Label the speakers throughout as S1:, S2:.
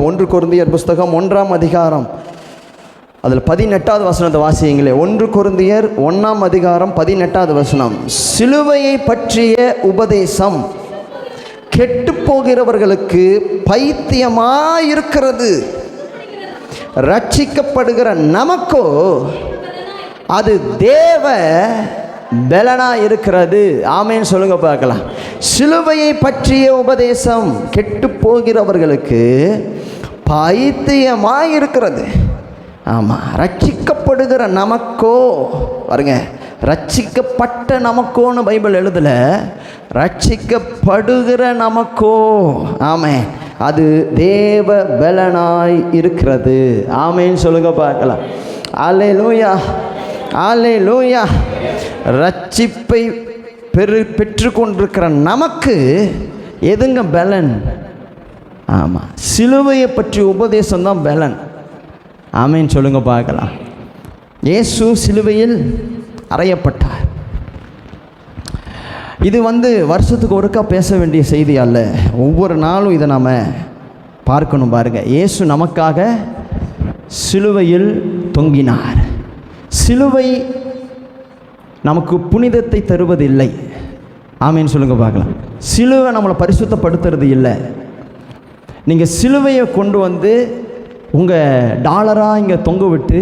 S1: 1 கொரிந்தியர் புஸ்தகம் 1ஆம் அதிகாரம் அதில் 18வது வசனத்தை வாசியுங்களே. 1 கொரிந்தியர் 1ஆம் அதிகாரம் 18வது வசனம். சிலுவையை பற்றிய உபதேசம் கெட்டு போகிறவர்களுக்கு பைத்தியமாயிருக்கிறது, ரட்சிக்கப்படுகிற நமக்கோ அது தேவ பலனா இருக்கிறது. ஆமேன்னு சொல்லுங்க பார்க்கலாம். சிலுவையை பற்றிய உபதேசம் கெட்டு போகிறவர்களுக்கு பைத்தியமாய் இருக்கிறது. ஆமாம், ரட்சிக்கப்படுகிற நமக்கோ பாருங்க, ரட்சிக்கப்பட்ட நமக்கோன்னு பைபிள் எழுதல, ரட்சிக்கப்படுகிற நமக்கோ ஆமே அது தேவ பலனாய் இருக்கிறது. ஆமேன்னு சொல்லுங்க பார்க்கலாம். அல்லேலூயா, அல்லேலூயா. ரட்சிப்பை பெற்று கொண்டிருக்கிற நமக்கு எதுங்க பலன்? ஆமாம், சிலுவையை பற்றி உபதேசம் தான் பலன். ஆமேன்னு சொல்லுங்க பார்க்கலாம். இயேசு சிலுவையில் அறையப்பட்டார். இது வருஷத்துக்கு ஒருக்கா பேச வேண்டிய செய்தி அல்ல. ஒவ்வொரு நாளும் இதை நாம் பார்க்கணும். பாருங்க, இயேசு நமக்காக சிலுவையில் தொங்கினார். சிலுவை நமக்கு புனிதத்தை தருவதில்லை. ஆமேன்னு சொல்லுங்க பார்க்கலாம். சிலுவை நம்மளை பரிசுத்தப்படுத்துறது இல்லை. நீங்கள் சிலுவையை கொண்டு உங்கள் டாலராக இங்கே தொங்க விட்டு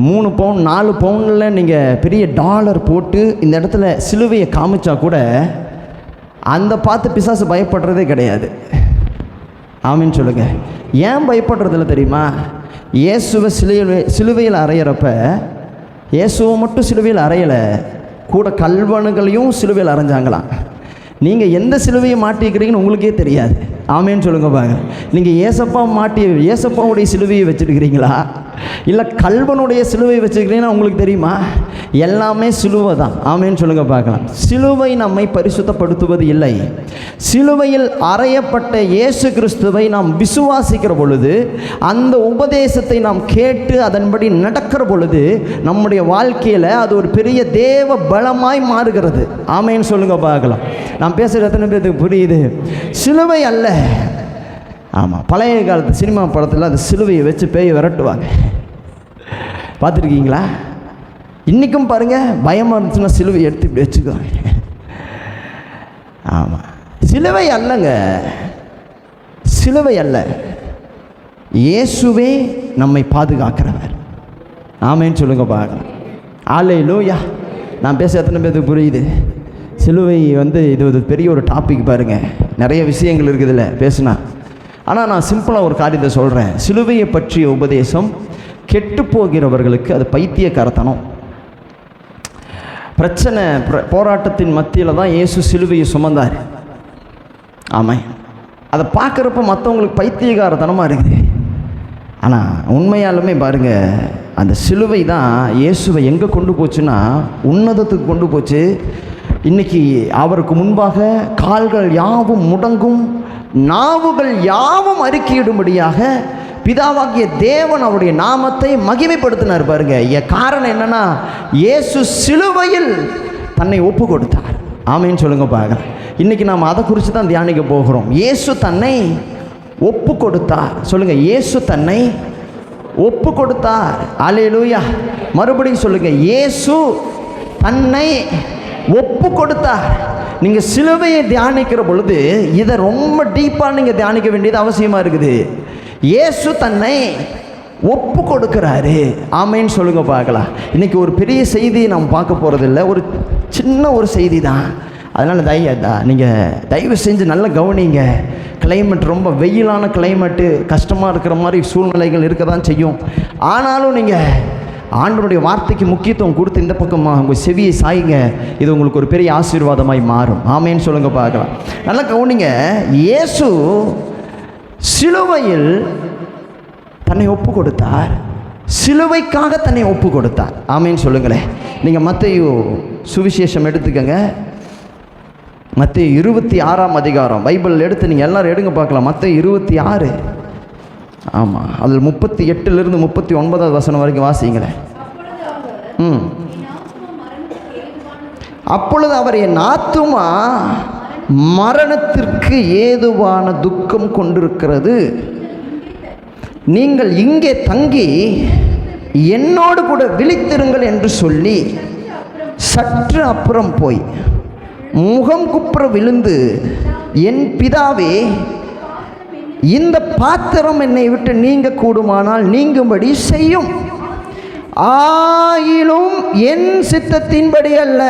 S1: 3 பவுன் 4 பவுனில் நீங்கள் பெரிய டாலர் போட்டு இந்த இடத்துல சிலுவையை காமிச்சா கூட அந்த பார்த்து பிசாசு பயப்படுறதே கிடையாது. ஆமேன்னு சொல்லுங்கள். ஏன் பயப்படுறதில்ல தெரியுமா? இயேசுவை சிலுவையில் அறையிறப்ப இயேசுவை மட்டும் சிலுவையில் அறையலை, கூட கல்வனுகளையும் சிலுவையில் அரைஞ்சாங்களாம். நீங்கள் எந்த சிலுவையை மாட்டிக்கிறீங்கன்னு உங்களுக்கே தெரியாது. ஆமேன்னு சொல்லுங்க பாருங்க. நீங்கள் ஏசப்பாவுடைய சிலுவையை வச்சுருக்கிறீங்களா இல்லை கல்வனுடைய சிலுவை வச்சுருக்கிறீங்கன்னா உங்களுக்கு தெரியுமா? எல்லாமே சிலுவை தான். ஆமேன்னு சொல்லுங்க பார்க்கலாம். சிலுவை நம்மை பரிசுத்தப்படுத்துவது இல்லை. சிலுவையில் அறையப்பட்ட இயேசு கிறிஸ்துவை நாம் விசுவாசிக்கிற பொழுது, அந்த உபதேசத்தை நாம் கேட்டு அதன்படி நடக்கிற பொழுது நம்முடைய வாழ்க்கையில் அது ஒரு பெரிய தேவ பலமாய் மாறுகிறது. ஆமேன்னு சொல்லுங்க பார்க்கலாம். நான் பேசுகிற எத்தனை பேருக்கு புரியுது? சிலுவை அல்ல. ஆமாம், பழைய காலத்து சினிமா படத்தில் அந்த சிலுவையை வச்சு பேய் விரட்டுவாங்க, பார்த்துருக்கீங்களா? இன்றைக்கும் பாருங்கள், பயமாக இருந்துச்சுன்னா சிலுவை எடுத்து இப்படி வச்சுக்குவாங்க. ஆமாம், சிலுவை அல்லங்க, சிலுவை அல்ல. இயேசுவே நம்மை பாதுகாக்கிறவர். ஆமேன்னு சொல்லுங்க பார்க்கலாம். அல்லேலூயா. நான் பேச எத்தனை பேருக்கு புரியுது? சிலுவை இது ஒரு பெரிய ஒரு டாபிக் பாருங்கள், நிறைய விஷயங்கள் இருக்குதுல்ல பேசுனா. ஆனால் நான் சிம்பிளாக ஒரு காரியத்தை சொல்கிறேன். சிலுவையை பற்றிய உபதேசம் கெட்டு போகிறவர்களுக்கு அது பைத்தியக்காரத்தனம். பிரச்சனை போராட்டத்தின் மத்தியில் தான் இயேசு சிலுவையை சுமந்தார். ஆமாம், அதை பார்க்குறப்ப மற்றவங்களுக்கு பைத்தியக்காரத்தனமாக இருக்குது. ஆனால் உண்மையாலுமே பாருங்கள், அந்த சிலுவை தான் இயேசுவை எங்கே கொண்டு போச்சுன்னா உன்னதத்துக்கு கொண்டு போச்சு. இன்றைக்கி அவருக்கு முன்பாக கால்கள் யாவும் முடங்கும், நாவுகள் யாவும் அறிக்கையிடும்படியாக பிதாவாகிய தேவன் அவருடைய நாமத்தை மகிமைப்படுத்தினார். பாருங்க, காரணம் என்னன்னா இயேசு சிலுவையில் தன்னை ஒப்பு கொடுத்தார். ஆமேன்னு சொல்லுங்க பார்க்கலாம். இன்றைக்கி நாம் அதை குறித்து தான் தியானிக்க போகிறோம். இயேசு தன்னை ஒப்பு கொடுத்தார். சொல்லுங்க, இயேசு தன்னை ஒப்பு கொடுத்தார். அல்லேலூயா. மறுபடியும் சொல்லுங்க, இயேசு தன்னை ஒப்பு கொடுத்தார். நீங்கள் சிலுவையை தியானிக்கிற பொழுது இதை ரொம்ப டீப்பாக நீங்கள் தியானிக்க வேண்டியது அவசியமாக இருக்குது. இயேசு தன்னை ஒப்பு கொடுக்கிறாரு. ஆமேன்னு சொல்லுங்க பார்க்கலாம். இன்றைக்கி ஒரு பெரிய செய்தி நாம் பார்க்க போகிறதில்ல, ஒரு சின்ன ஒரு செய்தி தான். அதனால் நீங்கள் தயவு செஞ்சு நல்லா கவனிங்க. கிளைமேட் ரொம்ப வெயிலான கிளைமேட்டு, கஷ்டமாக இருக்கிற மாதிரி சூழ்நிலைகள் இருக்க தான் செய்யும். ஆனாலும் நீங்கள் ஆண்டவருடைய வார்த்தைக்கு முக்கியத்துவம் கொடுத்து இந்த பக்கமாக உங்கள் செவியை சாய்ங்க. இது உங்களுக்கு ஒரு பெரிய ஆசீர்வாதமாய் மாறும். ஆமேன்னு சொல்லுங்க பார்க்கலாம். நல்லா கவனிங்க. இயேசு சிலுவையில் தன்னை ஒப்பு கொடுத்தார். சிலுவைக்காக தன்னை ஒப்பு கொடுத்தார். ஆமேன்னு சொல்லுங்களேன். நீங்கள் மத்தேயு சுவிசேஷம் எடுத்துக்கங்க. மத்தேயு 26ஆம் அதிகாரம் பைபிள் எடுத்து நீங்கள் எல்லோரும் எடுங்க பார்க்கலாம். மத்தேயு 26. ஆமாம், அதில் 38லிருந்து 39வது வசனம் வரைக்கும் வாசிங்களேன். அப்பொழுது அவர் என் ஆத்துமா மரணத்திற்கு ஏதுவான துக்கம் கொண்டிருக்கிறது. நீங்கள் இங்கே தங்கி என்னோடு கூட விழித்திருங்கள் என்று சொல்லி சற்று அப்புறம் போய் முகம் குப்புற விழுந்து, என் பிதாவே, இந்த பாத்திரம் என்னை விட்டு நீங்க கூடுமானால் நீங்கும்படி செய்யும். ஆயினும் என் சித்தத்தின்படி அல்ல,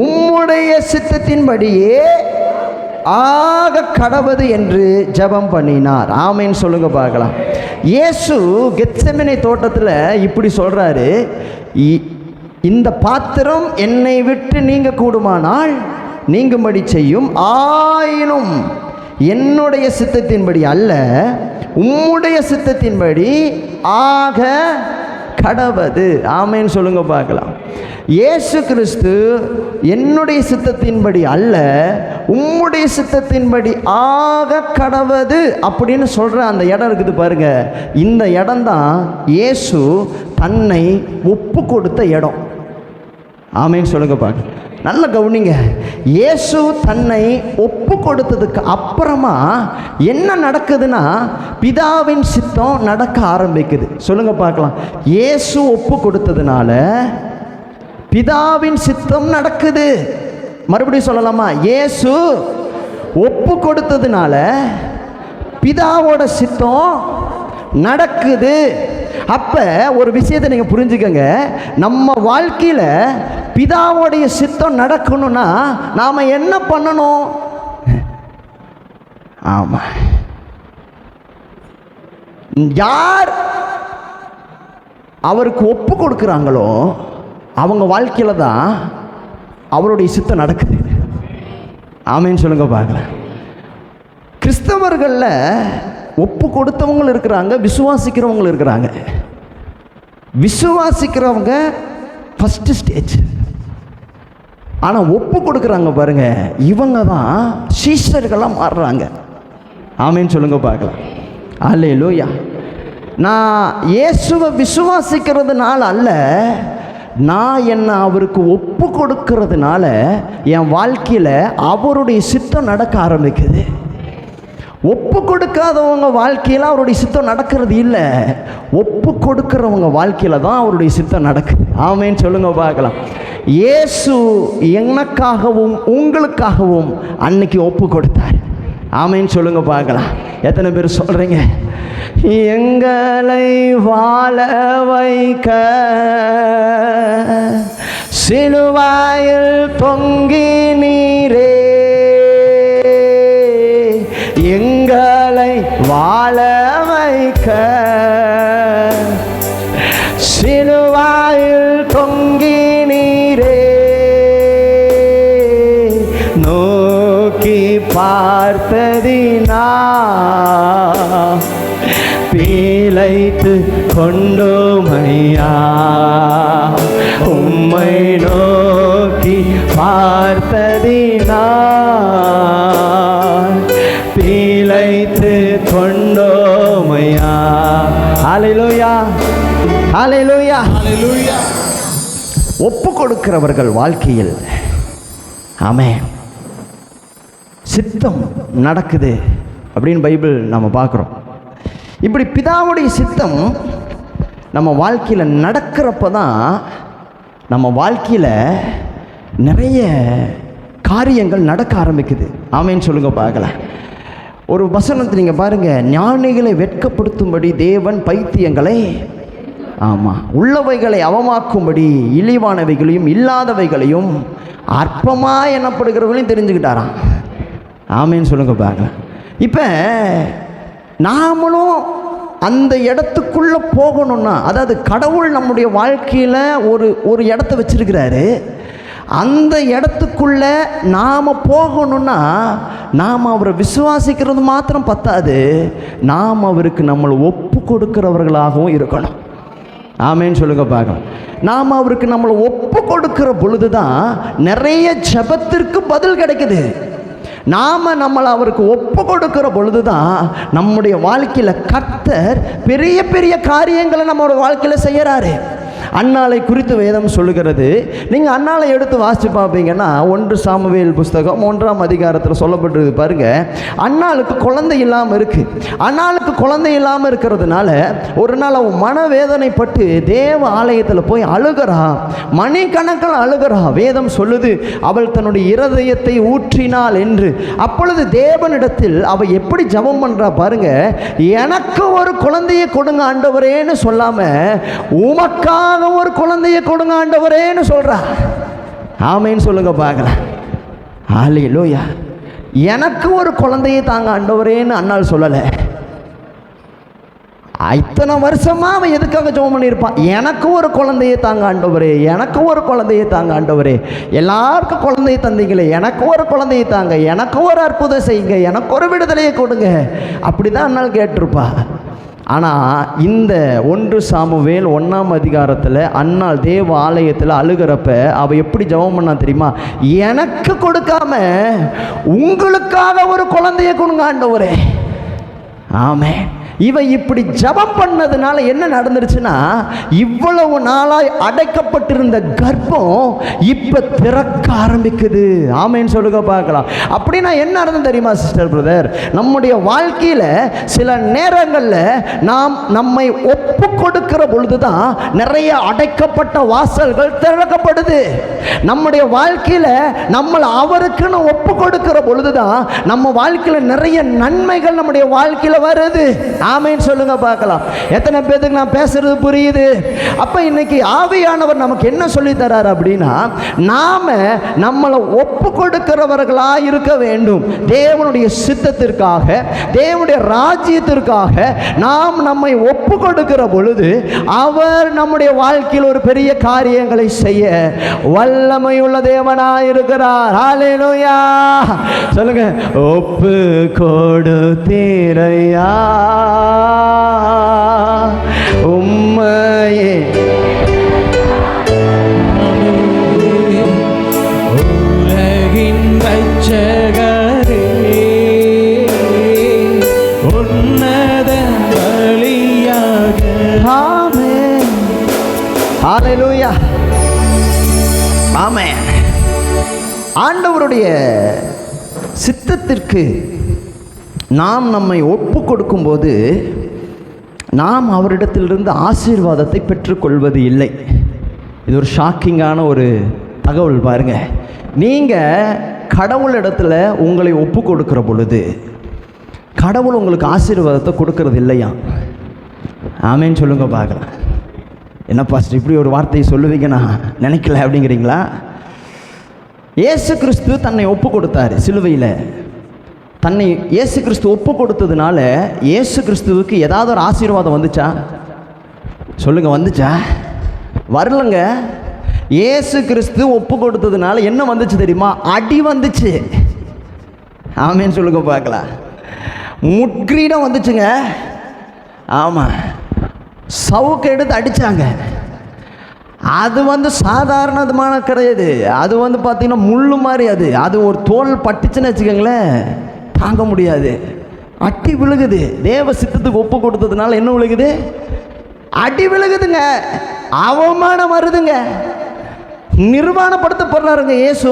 S1: உம்முடைய சித்தத்தின்படியே ஆக கடவது என்று ஜெபம் பண்ணினார். ஆமென் சொல்லுங்க பார்க்கலாம். இயேசு கெத்செமனே தோட்டத்தில் இப்படி சொல்றாரு, இந்த பாத்திரம் என்னை விட்டு நீங்க கூடுமானால் நீங்கும்படி செய்யும். ஆயினும் என்னுடைய சித்தத்தின்படி அல்ல, உம்முடைய சித்தத்தின்படி ஆக கடவது. ஆமென் சொல்லுங்க பார்க்கலாம். இயேசு கிறிஸ்து என்னுடைய சித்தத்தின்படி அல்ல, உம்முடைய சித்தத்தின்படி ஆக கடவது அப்படின்னு சொல்கிற அந்த இடம் இருக்குது பாருங்க. இந்த இடம்தான் இயேசு தன்னை ஒப்பு கொடுத்த இடம். ஆமென் சொல்லுங்க பாருங்க. நல்ல கவனிங்க. இயேசு தன்னை ஒப்பு கொடுத்ததுக்கு அப்புறமா என்ன நடக்குதுன்னா, பிதாவின் சித்தம் நடக்க ஆரம்பிக்குது. சொல்லுங்க பார்க்கலாம். இயேசு ஒப்பு கொடுத்ததுனால பிதாவின் சித்தம் நடக்குது. மறுபடியும் சொல்லலாமா? இயேசு ஒப்பு கொடுத்ததுனால பிதாவோட சித்தம் நடக்குது. அப்ப ஒரு விஷயத்தை நீங்க புரிஞ்சுக்கங்க. நம்ம வாழ்க்கையில பிதாவோடைய சித்தம் நடக்கணும்னா நாம என்ன பண்ணணும்? ஆமா, யார் அவருக்கு ஒப்பு கொடுக்குறாங்களோ அவங்க வாழ்க்கையில தான் அவருடைய சித்தம் நடக்குது. ஆமென் சொல்லுங்க பார்க்கலாம். கிறிஸ்தவர்களில் ஒப்பு கொடுத்தவங்களும் இருக்கிறாங்க, விசுவாசிக்கிறவங்களும் இருக்கிறாங்க. விசுவாசிக்கிறவங்க ஃபஸ்ட்டு ஸ்டேஜ். ஆனால் ஒப்பு கொடுக்குறாங்க பாருங்க, இவங்க தான் சீஷர்களாக மாறுறாங்க. ஆமென் சொல்லுங்க பார்க்கலாம். அல்லேலூயா. நான் இயேசுவை விசுவாசிக்கிறதுனால அல்ல, நான் என்ன அவருக்கு ஒப்பு கொடுக்கறதுனால என் வாழ்க்கையில் அவருடைய சித்தம் நடக்க ஆரம்பிக்குது. ஒப்பு கொடுக்காதவங்க வாழ்க்கையில் அவருடைய சித்தம் நடக்கிறது இல்லை, ஒப்பு கொடுக்கிறவங்க வாழ்க்கையில் தான் அவருடைய சித்தம் நடக்குது. ஆமென் சொல்லுங்க பார்க்கலாம். இயேசு எனக்காகவும் உங்களுக்காகவும் அன்னைக்கு ஒப்பு கொடுத்தார். ஆமென் சொல்லுங்க பார்க்கலாம். எத்தனை பேர் சொல்றீங்க? எங்களை வாழ வைக்க சிலுவாயில் தொங்கி நீரே, எங்களை வாழ வைக்க சிலுவாயில் தொங்கி நீரே, நோக்கி பார்த்ததினா பீலைத்து கொண்டோமையா, உம்மை நோக்கி பார்த்ததினா பீலைத்து கொண்டோமையா. ஹல்லேலூயா, ஹல்லேலூயா, ஹல்லேலூயா. ஒப்பு கொடுக்கிறவர்கள் வாழ்க்கையில் ஆமென் சித்தம் நடக்குது அப்படின்னு பைபிள் நம்ம பார்க்குறோம். இப்படி பிதாவுடைய சித்தம் நம்ம வாழ்க்கையில் நடக்கிறப்ப தான் நம்ம வாழ்க்கையில் நிறைய காரியங்கள் நடக்க ஆரம்பிக்குது. ஆமென் சொல்லுங்க பார்க்கலாம். ஒரு வசனத்தை நீங்கள் பாருங்கள், ஞானிகளை வெட்கப்படுத்தும்படி தேவன் பைத்தியங்களை, ஆமாம், உள்ளவைகளை அவமாக்கும்படி இழிவானவைகளையும் இல்லாதவைகளையும் அற்பமாக எண்ணப்படுகிறவர்களையும் தெரிஞ்சுக்கிட்டாராம். ஆமென் சொல்லுங்க பார்க்கலாம். இப்போ நாமளும் அந்த இடத்துக்குள்ளே போகணும்னா, அதாவது கடவுள் நம்முடைய வாழ்க்கையில் ஒரு இடத்த வச்சிருக்கிறாரு. அந்த இடத்துக்குள்ளே நாம் போகணும்னா நாம் அவரை விசுவாசிக்கிறது மாத்திரம் பத்தாது, நாம் அவருக்கு நம்மளை ஒப்பு கொடுக்கிறவர்களாகவும் இருக்கணும். ஆமென் சொல்லுங்க பார்க்கலாம். நாம் அவருக்கு நம்மளை ஒப்பு கொடுக்கிற பொழுது தான் நிறைய ஜெபத்திற்கு பதில் கிடைக்குது. நாம் நம்மளை அவருக்கு ஒப்பு கொடுக்கிற பொழுது தான் நம்முடைய வாழ்க்கையில் கர்த்தர் பெரிய பெரிய காரியங்களை நம்மளோட வாழ்க்கையில் செய்கிறாரு. அன்னாளை குறித்து வேதம் சொல்லுகிறது. நீங்கள் அன்னாளை எடுத்து வாசித்து பார்ப்பீங்கன்னா 1 சாமுவேல் புஸ்தகம் 1ஆம் அதிகாரத்தில் சொல்லப்பட்டிருக்கு பாருங்க. அன்னாளுக்கு குழந்தை இல்லாமல் இருக்கு. அன்னாளுக்கு குழந்தை இல்லாமல் இருக்கிறதுனால ஒரு நாள் அவன் மனவேதனைப்பட்டு தேவ ஆலயத்தில் போய் அழுகிறா, மணிக்கணக்கில் அழுகிறா. வேதம் சொல்லுது அவள் தன்னுடைய இருதயத்தை ஊற்றினாள் என்று. அப்பொழுது தேவனிடத்தில் அவள் எப்படி ஜெபம் பண்றா பாருங்க. எனக்கு ஒரு குழந்தையை கொடுங்க ஆண்டவரேன்னு சொல்லாம உமக்காக ஒரு குழந்தையை கொடுங்க ஆண்டவரேன்னு சொல்றா. ஆமேன்னு சொல்லுங்க பார்க்கலாம். ஹல்லேலூயா. எனக்கு ஒரு குழந்தையை தாங்க ஆண்டவரேன்னு அன்னாள் சொல்லலை. இத்தனை வருஷமா அவன் எதுக்காக ஜெபம் பண்ணியிருப்பான்? எனக்கு ஒரு குழந்தையை தாங்க ஆண்டவரே, எனக்கு ஒரு குழந்தையை தாங்க ஆண்டவரே, எல்லாருக்கும் குழந்தையை தந்தீங்களே, எனக்கு ஒரு குழந்தையை தாங்க, எனக்கு ஒரு அற்புதம் செய்யுங்க, எனக்கு ஒரு விடுதலையை கொடுங்க, அப்படிதான் அன்னாள் கேட்டிருப்பா. ஆனால் இந்த 1 சாமுவேல் 1ஆம் அதிகாரத்தில் அன்னாள் தேவ ஆலயத்தில் அழுகிறப்ப அவள் எப்படி ஜெபம் பண்ணா தெரியுமா? எனக்கு கொடுக்காம உங்களுக்காக ஒரு குழந்தையை கொடுங்க ஆண்டவரே. ஆமென். இவன் இப்படி ஜெபம் பண்ணதுனால என்ன நடந்துருச்சுன்னா, இவ்வளவு நாளாய் அடைக்கப்பட்டிருந்த கர்ப்பம் இப்ப திறக்க ஆரம்பிக்குது. ஆமேன்னு சொல்லுங்க பார்க்கலாம். அப்படின்னா என்ன நடந்து தெரியுமா சிஸ்டர் பிரதர்? நம்முடைய வாழ்க்கையில சில நேரங்களில் நாம் நம்மை ஒப்பு கொடுக்கிற பொழுதுதான் நிறைய அடைக்கப்பட்ட வாசல்கள் திறக்கப்படுது. நம்முடைய வாழ்க்கையில நம்மளை அவருக்குன்னு ஒப்பு கொடுக்கிற பொழுதுதான் நம்ம வாழ்க்கையில நிறைய நன்மைகள் நம்முடைய வாழ்க்கையில வருது. ஆமென் சொல்லுங்க பார்க்கலாம். எத்தனை பேருக்கு நான் பேசுறது புரியுது? அப்ப இன்னைக்கு ஆவியானவர் நமக்கு என்ன சொல்லி தரார் அப்படின்னா, நாம நம்மளை ஒப்பு கொடுக்கிறவர்களா இருக்க வேண்டும். தேவனுடைய சித்தத்திற்காக, தேவனுடைய ராஜ்யத்திற்காக நாம் நம்மை ஒப்பு கொடுக்கிற பொழுது அவர் நம்முடைய வாழ்க்கையில் ஒரு பெரிய காரியங்களை செய்ய வல்லமையுள்ள தேவனாய் இருக்கிறார். ஹல்லேலூயா சொல்லுங்க. ஒப்பு கொடுத்தீரையா உம்மையே உலகின் ரட்சகரே உன்னத பலியாக. ஆமென். ஹல்லேலூயா. ஆமென். ஆண்டவருடைய சித்தத்திற்கு நாம் நம்மை ஒப்பு கொடுக்கும்போது நாம் அவரிடத்திலிருந்து ஆசீர்வாதத்தை பெற்றுக்கொள்வது இல்லை. இது ஒரு ஷாக்கிங்கான ஒரு தகவல் பாருங்க. நீங்கள் கடவுளிடத்தில் உங்களை ஒப்பு கொடுக்கிற பொழுது கடவுள் உங்களுக்கு ஆசீர்வாதத்தை கொடுக்கறது இல்லையா? ஆமேன்னு சொல்லுங்க பார்க்கலாம். என்ன பாஸ்டர் இப்படி ஒரு வார்த்தையை சொல்லுவீங்க நான் நினைக்கல அப்படிங்கிறீங்களா? இயேசு கிறிஸ்து தன்னை ஒப்பு கொடுத்தாரு சிலுவையில். தன்னை இயேசு கிறிஸ்து ஒப்பு கொடுத்ததுனால இயேசு கிறிஸ்துவுக்கு ஏதாவது ஒரு ஆசீர்வாதம் வந்துச்சா? சொல்லுங்க, வந்துச்சா? வரலங்க. இயேசு கிறிஸ்து ஒப்பு கொடுத்ததுனால என்ன வந்துச்சு தெரியுமா? அடி வந்துச்சு. ஆமேன்னு சொல்லுங்க பார்க்கலாம். முட்கிரீடம் வந்துச்சுங்க. ஆமாம், சவுக்கு எடுத்து அடித்தாங்க. அது சாதாரணமான கிடையாது. அது பார்த்தீங்கன்னா முள்ளு மாதிரி. அது ஒரு தோல் பட்டுச்சுன்னு வச்சுக்கோங்களேன், தாங்க முடியாது. அடி விழுகுது. தேவ சித்தத்துக்கு ஒப்பு கொடுத்ததுனால என்ன விழுகுது? அடி விழுகுதுங்க. அவமானம் வருதுங்க. நிர்வாணப்படுத்தப்படுறாருங்க இயேசு.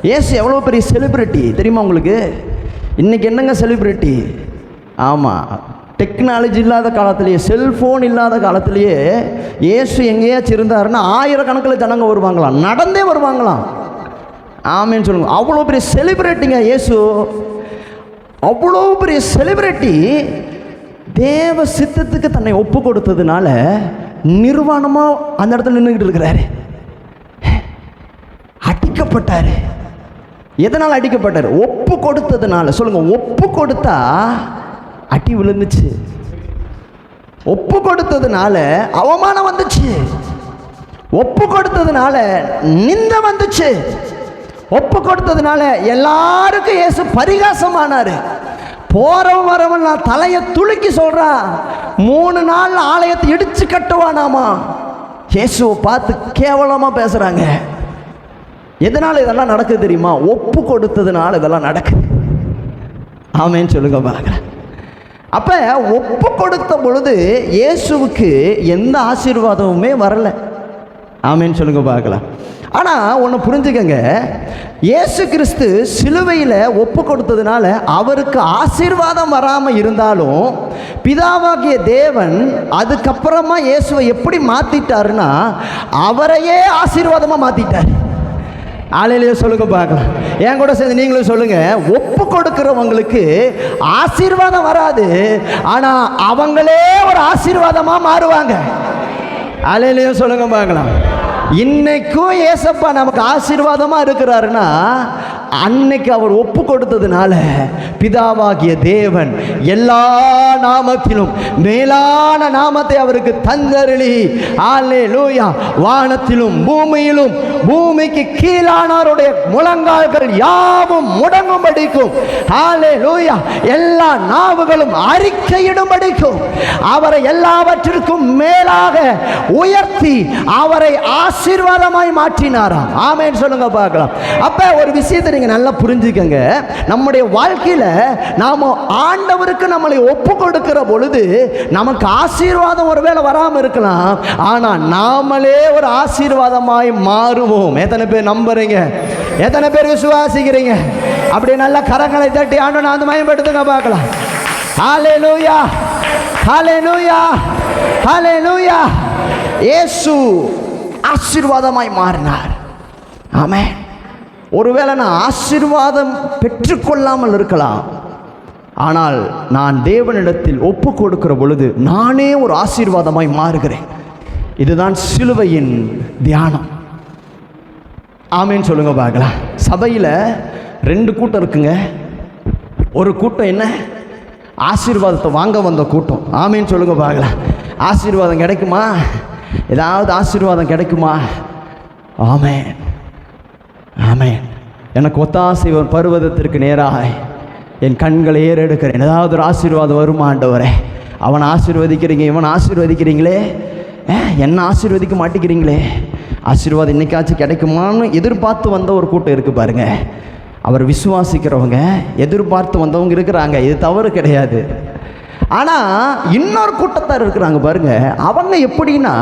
S1: இயேசு எவ்வளோ பெரிய செலிபிரிட்டி தெரியுமா உங்களுக்கு? இன்னைக்கு என்னங்க செலிபிரிட்டி? ஆமாம், டெக்னாலஜி இல்லாத காலத்திலேயே, செல்ஃபோன் இல்லாத காலத்திலேயே இயேசு எங்கேயாச்சும் இருந்தாருன்னா ஆயிரக்கணக்கில் ஜனங்க வருவாங்களாம், நடந்தே வருவாங்களாம். ஆமேன்னு சொல்லுங்க. அவ்வளோ பெரிய செலிபிரிட்டிங்க இயேசு. அவ்வளோ பெரிய செலிபிரிட்டி தேவ சித்தத்துக்கு தன்னை ஒப்பு கொடுத்ததுனால நிர்வாணமாக அந்த இடத்துல நின்றுக்கிட்டு இருக்கிறாரு. அடிக்கப்பட்டாரு. எதனால் அடிக்கப்பட்டார்? ஒப்பு கொடுத்ததுனால. சொல்லுங்க, ஒப்பு கொடுத்தா அடி விழுந்துச்சு. ஒப்பு கொடுத்ததுனால அவமானம் வந்துச்சு. ஒப்பு கொடுத்ததுனால நிந்த வந்துச்சு. ஒப்பு கொடுத்ததுனால எல்லாருக்கும் இயேசு பரிகாசமானாரு. போறவன் வரவன் நான் தலையை துளுக்கி சொல்றான். 3 நாள் ஆலயத்தை இடிச்சு கட்டுவானாமா. இயேசுவை பார்த்து கேவலமா பேசுறாங்க. எதனால இதெல்லாம் நடக்குது தெரியுமா? ஒப்பு கொடுத்ததுனால இதெல்லாம் நடக்குது. ஆமேன்னு சொல்லுங்க பார்க்கலாம். அப்போ ஒப்பு கொடுத்த பொழுது இயேசுவுக்கு எந்த ஆசீர்வாதமுமே வரலை. ஆமேன்னு சொல்லுங்க பார்க்கலாம். ஆனால் ஒன்று புரிஞ்சுக்கங்க, இயேசு கிறிஸ்து சிலுவையில் ஒப்பு கொடுத்ததுனால அவருக்கு ஆசீர்வாதம் வராமல் இருந்தாலும் பிதாவாகிய தேவன் அதுக்கப்புறமா இயேசுவை எப்படி மாற்றிட்டாருன்னா அவரையே ஆசீர்வாதமாக மாற்றிட்டார். ஆலையிலேயே சொல்லுங்க பார்க்கலாம். என் கூட சேர்ந்து நீங்களும் சொல்லுங்க, ஒப்பு கொடுக்கிறவங்களுக்கு ஆசீர்வாதம் வராது, ஆனால் அவங்களே ஒரு ஆசீர்வாதமாக மாறுவாங்க. ஆலையிலேயே சொல்லுங்க பார்க்கலாம். இன்னைக்கும் ஏசப்பா நமக்கு ஆசீர்வாதமாக இருக்கிறாருன்னா அன்னைக்கு அவர் ஒப்பு கொடுத்ததுனால பிதாவாகிய தேவன் எல்லா நாமத்திலும் மேலான நாமத்தை அவருக்கு தந்தருளி, அல்லேலூயா, வானத்திலும் பூமியிலும் பூமிக்கு கீழானவருடைய முழங்கால்கள் யாவும் முடங்கும்படிக்கும், அல்லேலூயா, எல்லா நாவுகளும் அறிக்கையிடும்படிக்கும் அவரை எல்லாவற்றிற்கும் மேலாக உயர்த்தி அவரை ஆசீர்வாதமாய் மாற்றினாராம். ஆமென் சொல்லுங்க பார்க்கலாம். அப்ப ஒரு விஷயத்தை நீங்க நல்லா புரிஞ்சுக்கங்க. நம்முடைய வாழ்க்கையில நாம ஆண்டவருக்கு நம்மளை ஒப்பு கொடுக்கிற பொழுது நமக்கு ஆசீர்வாதம் ஒருவேளை வராம இருக்கலாம், ஆனா நாமளே ஒரு ஆசீர்வாதமாய் மாறுவோம். எத்தனை பேர் நம்புறீங்க? எத்தனை பேர் விசுவாசிக்கிறீங்க? அப்படி நல்ல கரங்களை தட்டி ஆண்டவனை அந்த மயம்படுத்துங்க பார்க்கலாம். ஹல்லேலூயா, ஹல்லேலூயா, ஹல்லேலூயா. இயேசு ஆசீர்வாதமாய் மாறினார். ஆமென். ஒருவேளை நான் ஆசீர்வாதம் பெற்றுக்கொள்ளாமல் இருக்கலாம், ஆனால் நான் தேவனிடத்தில் ஒப்பு கொடுக்கிற பொழுது நானே ஒரு ஆசீர்வாதமாய் மாறுகிறேன். இதுதான் சிலுவையின் தியானம். ஆமேன்னு சொல்லுங்க பார்க்கலாம். சபையில் 2 கூட்டம் இருக்குங்க. ஒரு கூட்டம் என்ன? ஆசீர்வாதத்தை வாங்க வந்த கூட்டம். ஆமேன்னு சொல்லுங்க பார்க்கலாம். ஆசீர்வாதம் கிடைக்குமா? ஏதாவது ஆசீர்வாதம் கிடைக்குமா? ஆமென், ஆமென். எனக்கு ஒத்தாசை பருவதத்திற்கு நேராய் என் கண்களை ஏறெடுக்கிறேன். ஏதாவது ஒரு ஆசீர்வாதம் வருமா ஆண்டவரே? அவனை ஆசீர்வதிக்கிறீங்க, இவனை ஆசீர்வதிக்கிறீங்களே, என்ன ஆசீர்வதிக்க மாட்டேங்கிறீங்களே, ஆசீர்வாதம் இன்னைக்காச்சும் கிடைக்குமான்னு எதிர்பார்த்து வந்த ஒரு கூட்டம் இருக்குது பாருங்க. அவர் விசுவாசிக்கிறவங்க எதிர்பார்த்து வந்தவங்க இருக்கிறாங்க, இது தவறு கிடையாது. ஆனால் இன்னொரு கூட்டத்தார் இருக்கிறாங்க பாருங்க. அவங்க எப்படின்னா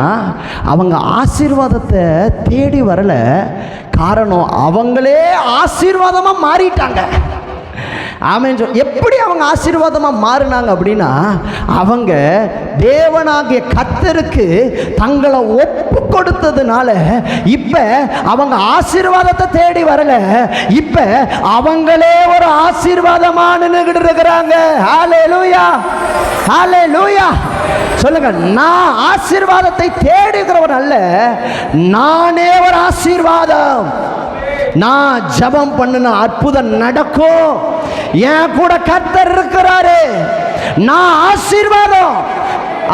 S1: அவங்க ஆசீர்வாதத்தை தேடி வரல, காரணம் அவங்களே ஆசீர்வாதமாக மாறிட்டாங்க. ஆமென். எப்படி அவங்க ஆசீர்வாதமாக மாறினாங்க அப்படின்னா அவங்க தேவனாகிய கர்த்தருக்கு தங்களை ஒப்பு கொடுத்ததுனால இப்ப அவங்க ஆசீர்வாதத்தை தேடி வரல, இப்ப அவங்களே ஒரு ஆசீர்வாதமா நின்னுகிட்டு இருக்கிறாங்க. ஹல்லேலூயா, ஹல்லேலூயா. சொல்லுங்க, நான் ஆசீர்வாதத்தை தேடுகிறவன் அல்ல, நானே ஒரு ஆசீர்வாதம். நான் ஜெபம் பண்ணின அற்புதம் நடக்கும். என் கூட கர்த்தர் இருக்கிறாரு, நான் ஆசீர்வாதம்.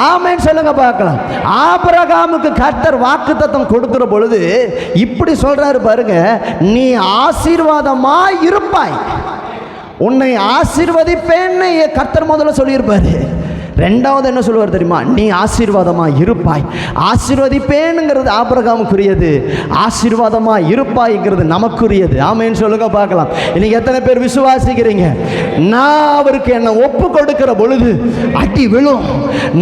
S1: ஆமென் சொல்லுங்க பார்க்கலாம். ஆபிரகாமுக்கு கர்த்தர் வாக்குத்தத்தம் கொடுக்கிற பொழுது இப்படி சொல்றாரு பாருங்க, நீ ஆசீர்வாதமாய் இருப்பாய், உன்னை ஆசீர்வதிப்பேன்னு கர்த்தர் முதல்ல சொல்லியிருப்பாரு. ரெண்டாவது என்ன சொல்லுவார் தெரியுமா? நீ ஆசீர்வாதமாக இருப்பாய். ஆசீர்வதிப்பேனுங்கிறது ஆபிரகாமுக்குரியது, ஆசீர்வாதமாக இருப்பாய்ங்கிறது நமக்குரியது. ஆமென் சொல்லுங்க பார்க்கலாம். இன்னைக்கு எத்தனை பேர் விசுவாசிக்கிறீங்க? நான் அவருக்கு என்னை ஒப்பு கொடுக்கிற பொழுது அடி விழும்,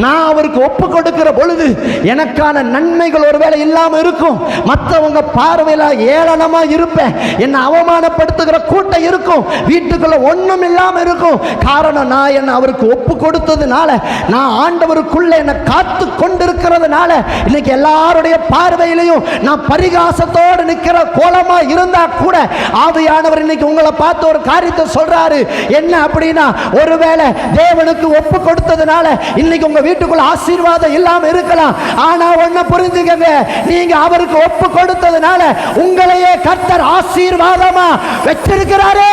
S1: நான் அவருக்கு ஒப்பு கொடுக்கிற பொழுது எனக்கான நன்மைகள் ஒருவேளை இல்லாமல் இருக்கும், மற்றவங்க பார்வையில் ஏளனமாக இருப்பேன், என்னை அவமானப்படுத்துகிற கூட்டம் இருக்கும், வீட்டுக்குள்ள ஒன்றும் இல்லாமல் இருக்கும். காரணம் நான் என்னை அவருக்கு ஒப்பு கொடுத்ததுனால, நான் ஆண்டவருக்குள்ள என்னை காத்து கொண்டிருக்கிறதுனால இன்னைக்கு எல்லாருடைய பார்வையிலையும் நான் பரிகாசத்தோடு நிற்கிற கோலமா இருந்தா கூட ஆவியானவர் இன்னைக்கு உங்களை பார்த்து ஒரு காரியத்தை சொல்றாரு. என்ன அப்படின்னா, ஒருவேளை தேவனுக்கு ஒப்பு கொடுத்ததுனால இன்னைக்கு உங்க வீட்டுக்குள்ள ஆசீர்வாதம் இல்லாம இருக்கலாம், ஆனா ஒண்ணு புரிஞ்சுக்கங்க, நீங்க அவருக்கு ஒப்பு கொடுத்ததுனால உங்களையே கர்த்தர் ஆசீர்வாதமா வச்சிருக்கிறாரே.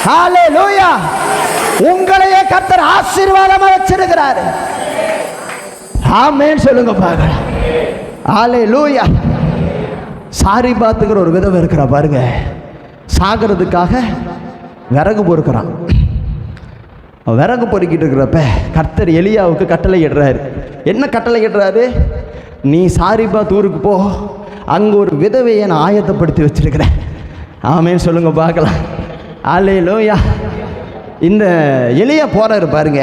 S1: ஹல்லேலூயா. உங்களையே கர்த்தர் ஆசீர்வாதமா வச்சிருக்கிறாரு. ஆமென் சொல்லுங்க பார்க்கலாம். ஹல்லேலூயா. சாரிபாத்துங்கிற ஒரு விதவை இருக்கிறா பாருங்க, சாகிறதுக்காக விறகு பொறுக்கிறான். விறகு பொறுக்கிட்டு இருக்கிறப்ப கர்த்தர் எலியாவுக்கு கட்டளை இடுறாரு. என்ன கட்டளை இடுறாரு? நீ சாரிபாத் ஊருக்கு போ, அங்கே ஒரு விதவையை நான் ஆயத்தப்படுத்தி வச்சிருக்கிறேன். ஆமென் சொல்லுங்க பார்க்கலாம். ஹல்லேலூயா. இந்த எலியா போகிறாரு பாருங்க.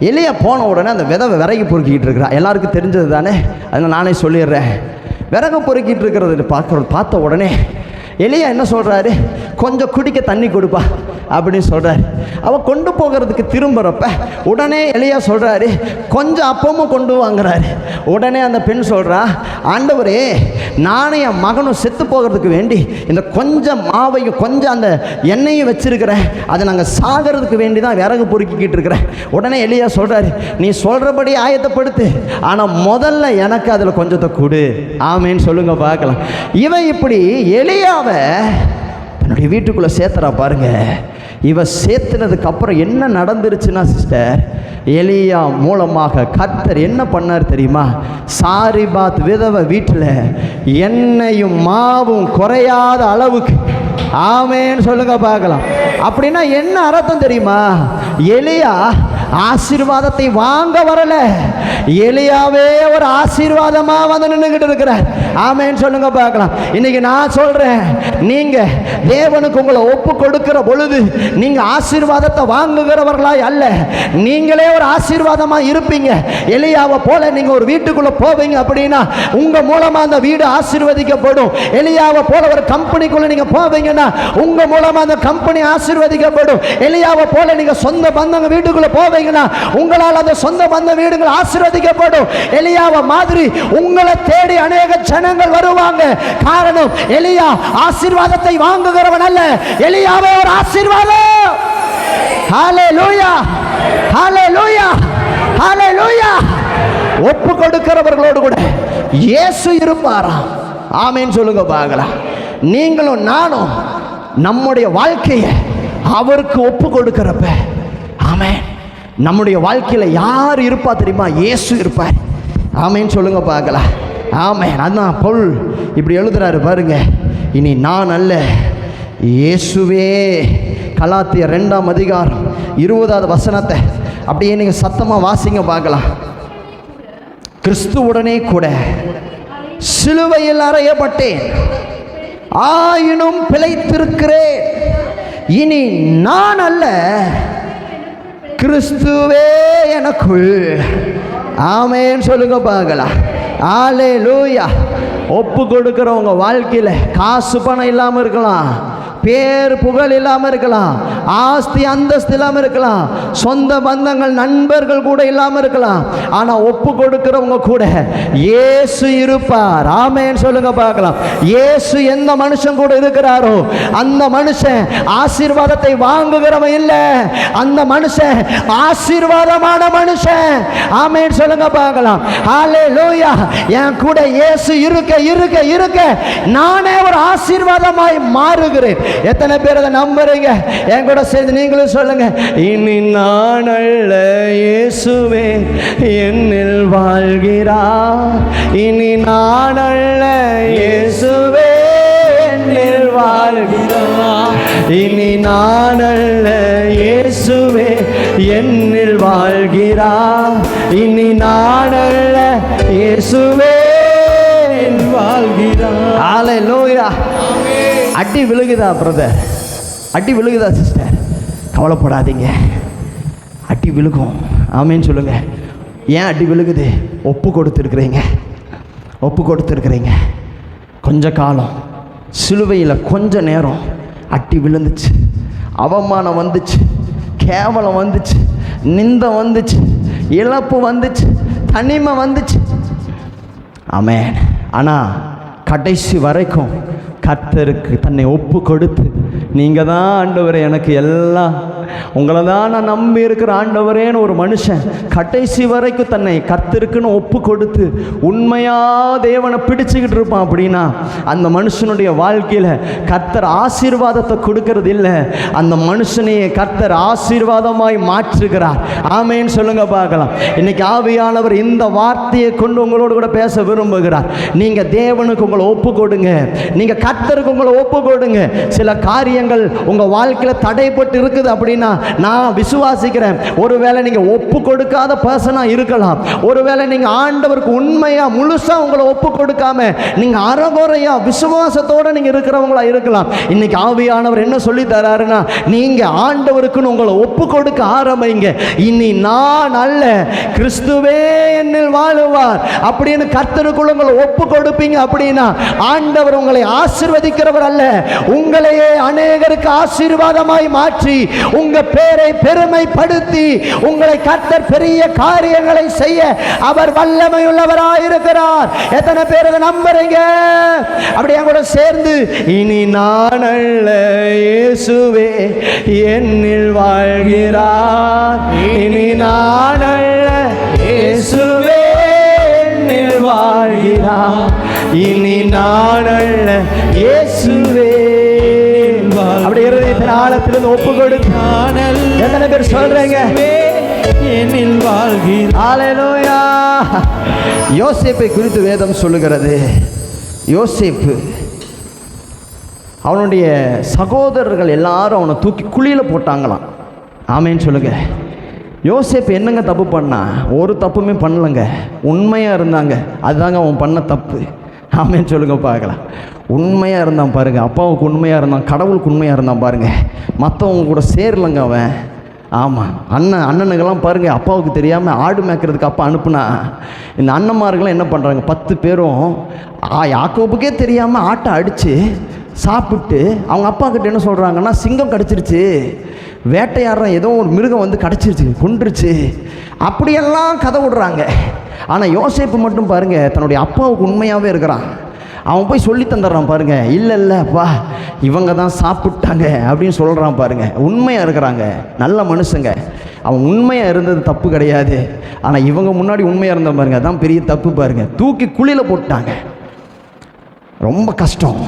S1: எலியா போன உடனே அந்த விதவை விறகு பொறுக்கிட்டு இருக்கிறான். எல்லாருக்கும் தெரிஞ்சது தானே, அதனால் நானே சொல்லிடுறேன். விறகு பொறுக்கிட்டு இருக்கிறது பார்த்த உடனே எலியா என்ன சொல்கிறாரு, கொஞ்சம் குடிக்க தண்ணி கொடுப்பா அப்படின்னு சொல்கிறாரு. அவன் கொண்டு போகிறதுக்கு திரும்புகிறப்ப உடனே எலியா சொல்கிறாரு, கொஞ்சம் அப்பமும் கொண்டு வாங்குறாரு. உடனே அந்த பெண் சொல்கிறா, ஆண்டவரே, நானும் என் மகனும் செத்து போகிறதுக்கு வேண்டி இந்த கொஞ்சம் மாவையும் கொஞ்சம் அந்த எண்ணெயும் வச்சிருக்கிறேன், அதை நாங்கள் சாகிறதுக்கு வேண்டி தான் விறகு பொறுக்கிக்கிட்டு இருக்கிறேன். உடனே எலியா சொல்கிறாரு, நீ சொல்கிறபடி ஆயத்தப்படுத்து, ஆனால் முதல்ல எனக்கு அதில் கொஞ்சத்தை கொடு. ஆமேன்னு சொல்லுங்க பார்க்கலாம். இவன் இப்படி எலியாவை தன்னுடைய வீட்டுக்குள்ளே சேர்த்துறா பாருங்க. இவ சேர்த்துனதுக்கு அப்புறம் என்ன நடந்துருச்சுன்னா சிஸ்டர், எலியா மூலமாக கர்த்தர் என்ன பண்ணார் தெரியுமா? சாரிபாத் விதவை வீட்டில் எண்ணெயும் மாவும் குறையாத அளவுக்கு, ஆமேன்னு சொல்லுங்க பார்க்கலாம். அப்படின்னா என்ன அர்த்தம் தெரியுமா? எலியா ஆசீர்வாதத்தை வாங்க வரல, எலியாவே ஒரு ஆசீர்வாதமா வந்து நின்றுகிட்டு இருக்கிறார். ஆமேன்னு சொல்லுங்க பார்க்கலாம். இன்னைக்கு நான் சொல்றேன், நீங்க தேவனுக்கு உங்களை ஒப்பு கொடுக்கிற பொழுது நீங்க ஆசீர்வாதத்தை வாங்குகிறவர்களாய் அல்ல, நீங்களே ஒரு ஆசீர்வாதமா இருப்பீங்க. எலியாவை போல நீங்க ஒரு வீட்டுக்குள்ள போவீங்க அப்படின்னா உங்க மூலமா அந்த வீடு ஆசீர்வதிக்கப்படும். எலியாவை போல ஒரு கம்பெனிக்குள்ள நீங்க போவீங்கன்னா உங்க மூலமா அந்த கம்பெனி ஆசீர்வதிக்கப்படும். எலியாவை போல நீங்க சொந்த பந்தங்க வீட்டுக்குள்ள போவீங்கன்னா உங்களால் அந்த சொந்த பந்த வீடுகள் ஆசீர்வதிக்கப்படும். எலியாவை மாதிரி உங்களை தேடி அநேக ஜனங்கள் வருவாங்க. காரணம், எலியா ஆசீர்வாதத்தை வாங்குகிறவன் அல்ல, எலியாவே ஒரு ஆசீர்வாதம். ஹல்லேலூயா, ஹல்லேலூயா, ஹல்லேலூயா. ஒப்பு கொடுக்கிறவர்களோடு கூட இயேசு இருப்பாராம். ஆமேன்னு சொல்லுங்க பார்க்கலாம். நீங்களும் நானும் நம்முடைய வாழ்க்கையை அவருக்கு ஒப்பு கொடுக்கிறப்ப, ஆமென், நம்முடைய வாழ்க்கையில் யார் இருப்பா தெரியுமா? இயேசு இருப்பார். ஆமேன்னு சொல்லுங்க பார்க்கலாம். ஆமேன். அதான் பவுல் இப்படி எழுதுறாரு பாருங்க, இனி நான் அல்ல, இயேசுவே. கலாத்தியர் 2ஆம் அதிகாரம் 20வது வசனத்தை அப்படியே நீங்கள் சத்தமாக வாசிங்க பார்க்கலாம். கிறிஸ்துவுடனே கூட சிலுவையில் அறையப்பட்டேன், ஆயினும் பிழைத்திருக்கிறேன். இனி நான் அல்ல, கிறிஸ்துவே எனக்குள். ஆமேன்னு சொல்லுங்க பார்க்கலாம். ஹல்லேலூயா. ஒப்பு கொடுக்கிறவங்க வாழ்க்கையில் காசு பணம் இல்லாமல் இருக்கலாம், பேர் புகழ் இல்லாமல் இருக்கலாம், ஆஸ்தி அந்தஸ்து இல்லாமல் இருக்கலாம், சொந்த பந்தங்கள் நண்பர்கள் கூட இல்லாமல் இருக்கலாம். ஆனால் ஒப்பு கொடுக்கிறவங்க கூட இயேசு இருப்பார். ஆமேன்னு சொல்லுங்க பார்க்கலாம். இயேசு எந்த மனுஷன் கூட இருக்கிறாரோ அந்த மனுஷன் ஆசீர்வாதத்தை வாங்குகிறவன் இல்லை, அந்த மனுஷன் ஆசீர்வாதமான மனுஷன். ஆமேன்னு சொல்லுங்க பார்க்கலாம். ஹல்லேலூயா. என் கூட இயேசு இருக்க இருக்க இருக்க நானே ஒரு ஆசீர்வாதமாய் மாறுகிறேன். எத்தனை பேர் அதை நம்புறீங்க? என் கூட சேர்ந்து நீங்களும் சொல்லுங்க. இனி நான் அல்ல, இயேசுவே என்னில் வாழ்கிறார். இனி நான் அல்ல, இயேசுவே என்னில் வாழ்கிறார். இனி நான் அல்ல, இயேசுவே என்னில் வாழ்கிறார். இனி நான் அல்ல, இயேசுவே வாழ்கிறார். ஹல்லேலூயா. அடி விழுகுதா பிரதர்? அடி விழுகுதா சிஸ்டர்? கவலைப்படாதீங்க, அடி விழுகும். ஆமேன்னு சொல்லுங்க. ஏன் அடி விழுகுது? ஒப்பு கொடுத்துருக்குறீங்க, ஒப்பு கொடுத்துருக்குறீங்க. கொஞ்ச காலம் சிலுவையில் கொஞ்ச நேரம் அடி விழுந்துச்சு, அவமானம் வந்துச்சு, கேவலம் வந்துச்சு, நிந்தம் வந்துச்சு, இழப்பு வந்துச்சு, தனிமை வந்துச்சு. ஆமென். ஆனால் கடைசி வரைக்கும் கர்த்தருக்கு தன்னை ஒப்பு கொடுத்து, நீங்கள் தான் ஆண்டவரே, எனக்கு எல்லாம் உங்களை தான் நான் நம்பி இருக்கிற ஆண்டவரேன்னு ஒரு மனுஷன் கடைசி வரைக்கும் தன்னை கர்த்தருக்குன்னு ஒப்பு கொடுத்து உண்மையாக தேவனை பிடிச்சிக்கிட்டு இருப்பான் அப்படின்னா அந்த மனுஷனுடைய வாழ்க்கையில் கர்த்தர் ஆசீர்வாதத்தை கொடுக்கறது இல்லை, அந்த மனுஷனையே கர்த்தர் ஆசீர்வாதமாய் மாற்றுகிறார். ஆமேன்னு சொல்லுங்க பார்க்கலாம். இன்னைக்கு ஆவியானவர் இந்த வார்த்தையை கொண்டு உங்களோடு கூட பேச விரும்புகிறார். நீங்கள் தேவனுக்கு உங்களை ஒப்பு கொடுங்க, நீங்கள் கர்த்தருக்கு உங்களை ஒப்பு கொடுங்க. சில காரியங்கள் உங்கள் வாழ்க்கையில் தடைப்பட்டு இருக்குது அப்படின்னா அப்படின்னா நான் விசுவாசிக்கிறேன், ஒருவேளை நீங்கள் ஒப்பு கொடுக்காத பர்சனாக இருக்கலாம். ஒருவேளை நீங்கள் ஆண்டவருக்கு உண்மையாக முழுசாக உங்களை ஒப்பு கொடுக்காம நீங்கள் அறகுறையா விசுவாசத்தோடு நீங்கள் இருக்கிறவங்களா இருக்கலாம். இன்னைக்கு ஆவியானவர் என்ன சொல்லி தராருன்னா, நீங்கள் ஆண்டவருக்குன்னு உங்களை ஒப்பு கொடுக்க ஆரம்பிங்க. இனி நான் அல்ல, கிறிஸ்துவே என்னில் வாழுவார் அப்படின்னு கர்த்தருக்குள்ள உங்களை ஒப்பு கொடுப்பீங்க அப்படின்னா ஆண்டவர் உங்களை ஆசீர்வதிக்கிறவர் அல்ல, உங்களையே அநேகருக்கு ஆசீர்வாதமாய் மாற்றி உங்க பேரை பெருமைப்படுத்தி உங்களை கர்த்தர் பெரிய காரியங்களை செய்ய அவர் வல்லமை உள்ளவராய் இருக்கிறார். எத்தனை பேர் அதை நம்புறீங்க? அப்படியே கூட சேர்ந்து, இனி நான் அல்ல, இயேசுவே என்னில் வாழ்கிறார். இனி நான் அல்ல, இயேசுவே என்னில் வாழ்கிறார். இனி நான் அல்ல, இயேசுவே. அப்படி இருதயத்தின் ஆழத்திலிருந்து ஒப்பு கொடுத்தான். எத்தனை பேர் சொல்றீங்க என்னில் வாழ்கிறார்? ஹல்லேலூயா. யோசேப்பை குறித்து வேதம் சொல்லுகிறது, யோசேப்பு அவனுடைய சகோதரர்கள் எல்லாரும் அவனை தூக்கி குழியில் போட்டாங்களாம். ஆமேன்னு சொல்லுங்க. யோசேப்பு என்னங்க தப்பு பண்ணா? ஒரு தப்புமே பண்ணலைங்க, உண்மையாக இருந்தாங்க. அதுதாங்க அவன் பண்ண தப்பு. ஆமேன்னு சொல்லுங்க பார்க்கலாம். உண்மையாக இருந்தான் பாருங்க, அப்பாவுக்கு உண்மையாக இருந்தான், கடவுளுக்கு உண்மையாக இருந்தான் பாருங்க. மற்றவங்க கூட சேரலைங்க அவன். ஆமாம், அண்ணனுங்கெல்லாம் பாருங்கள், அப்பாவுக்கு தெரியாமல் ஆடு மேய்க்கிறதுக்கு அப்பா அனுப்புனா இந்த அண்ணன்மார்கள்லாம் என்ன பண்ணுறாங்க, 10 பேரும் யாக்கோபுக்கே தெரியாமல் ஆட்டை அடித்து சாப்பிட்டு அவங்க அப்பா கிட்ட என்ன சொல்கிறாங்கன்னா, சிங்கம் கடிச்சிருச்சு, வேட்டையாடுற ஏதோ ஒரு மிருகம் வந்து கடிச்சிருச்சு, கொன்றுச்சு, அப்படியெல்லாம் கதை விடுறாங்க. ஆனால் யோசேப்பு மட்டும் பாருங்கள், தன்னுடைய அப்பாவுக்கு உண்மையாகவே இருக்கிறான். அவன் போய் சொல்லி தந்துடுறான் பாருங்க, இல்லை இல்லைப்பா இவங்க தான் சாப்பிட்டாங்க அப்படின்னு சொல்கிறான் பாருங்க. உண்மையாக இருக்கிறாங்க, நல்ல மனுஷங்க. அவன் உண்மையாக இருந்தது தப்பு கிடையாது. ஆனால் இவங்க முன்னாடி உண்மையாக இருந்த பாருங்க, அதான் பெரிய தப்பு பாருங்க. தூக்கி குழியில் போட்டாங்க. ரொம்ப கஷ்டம்.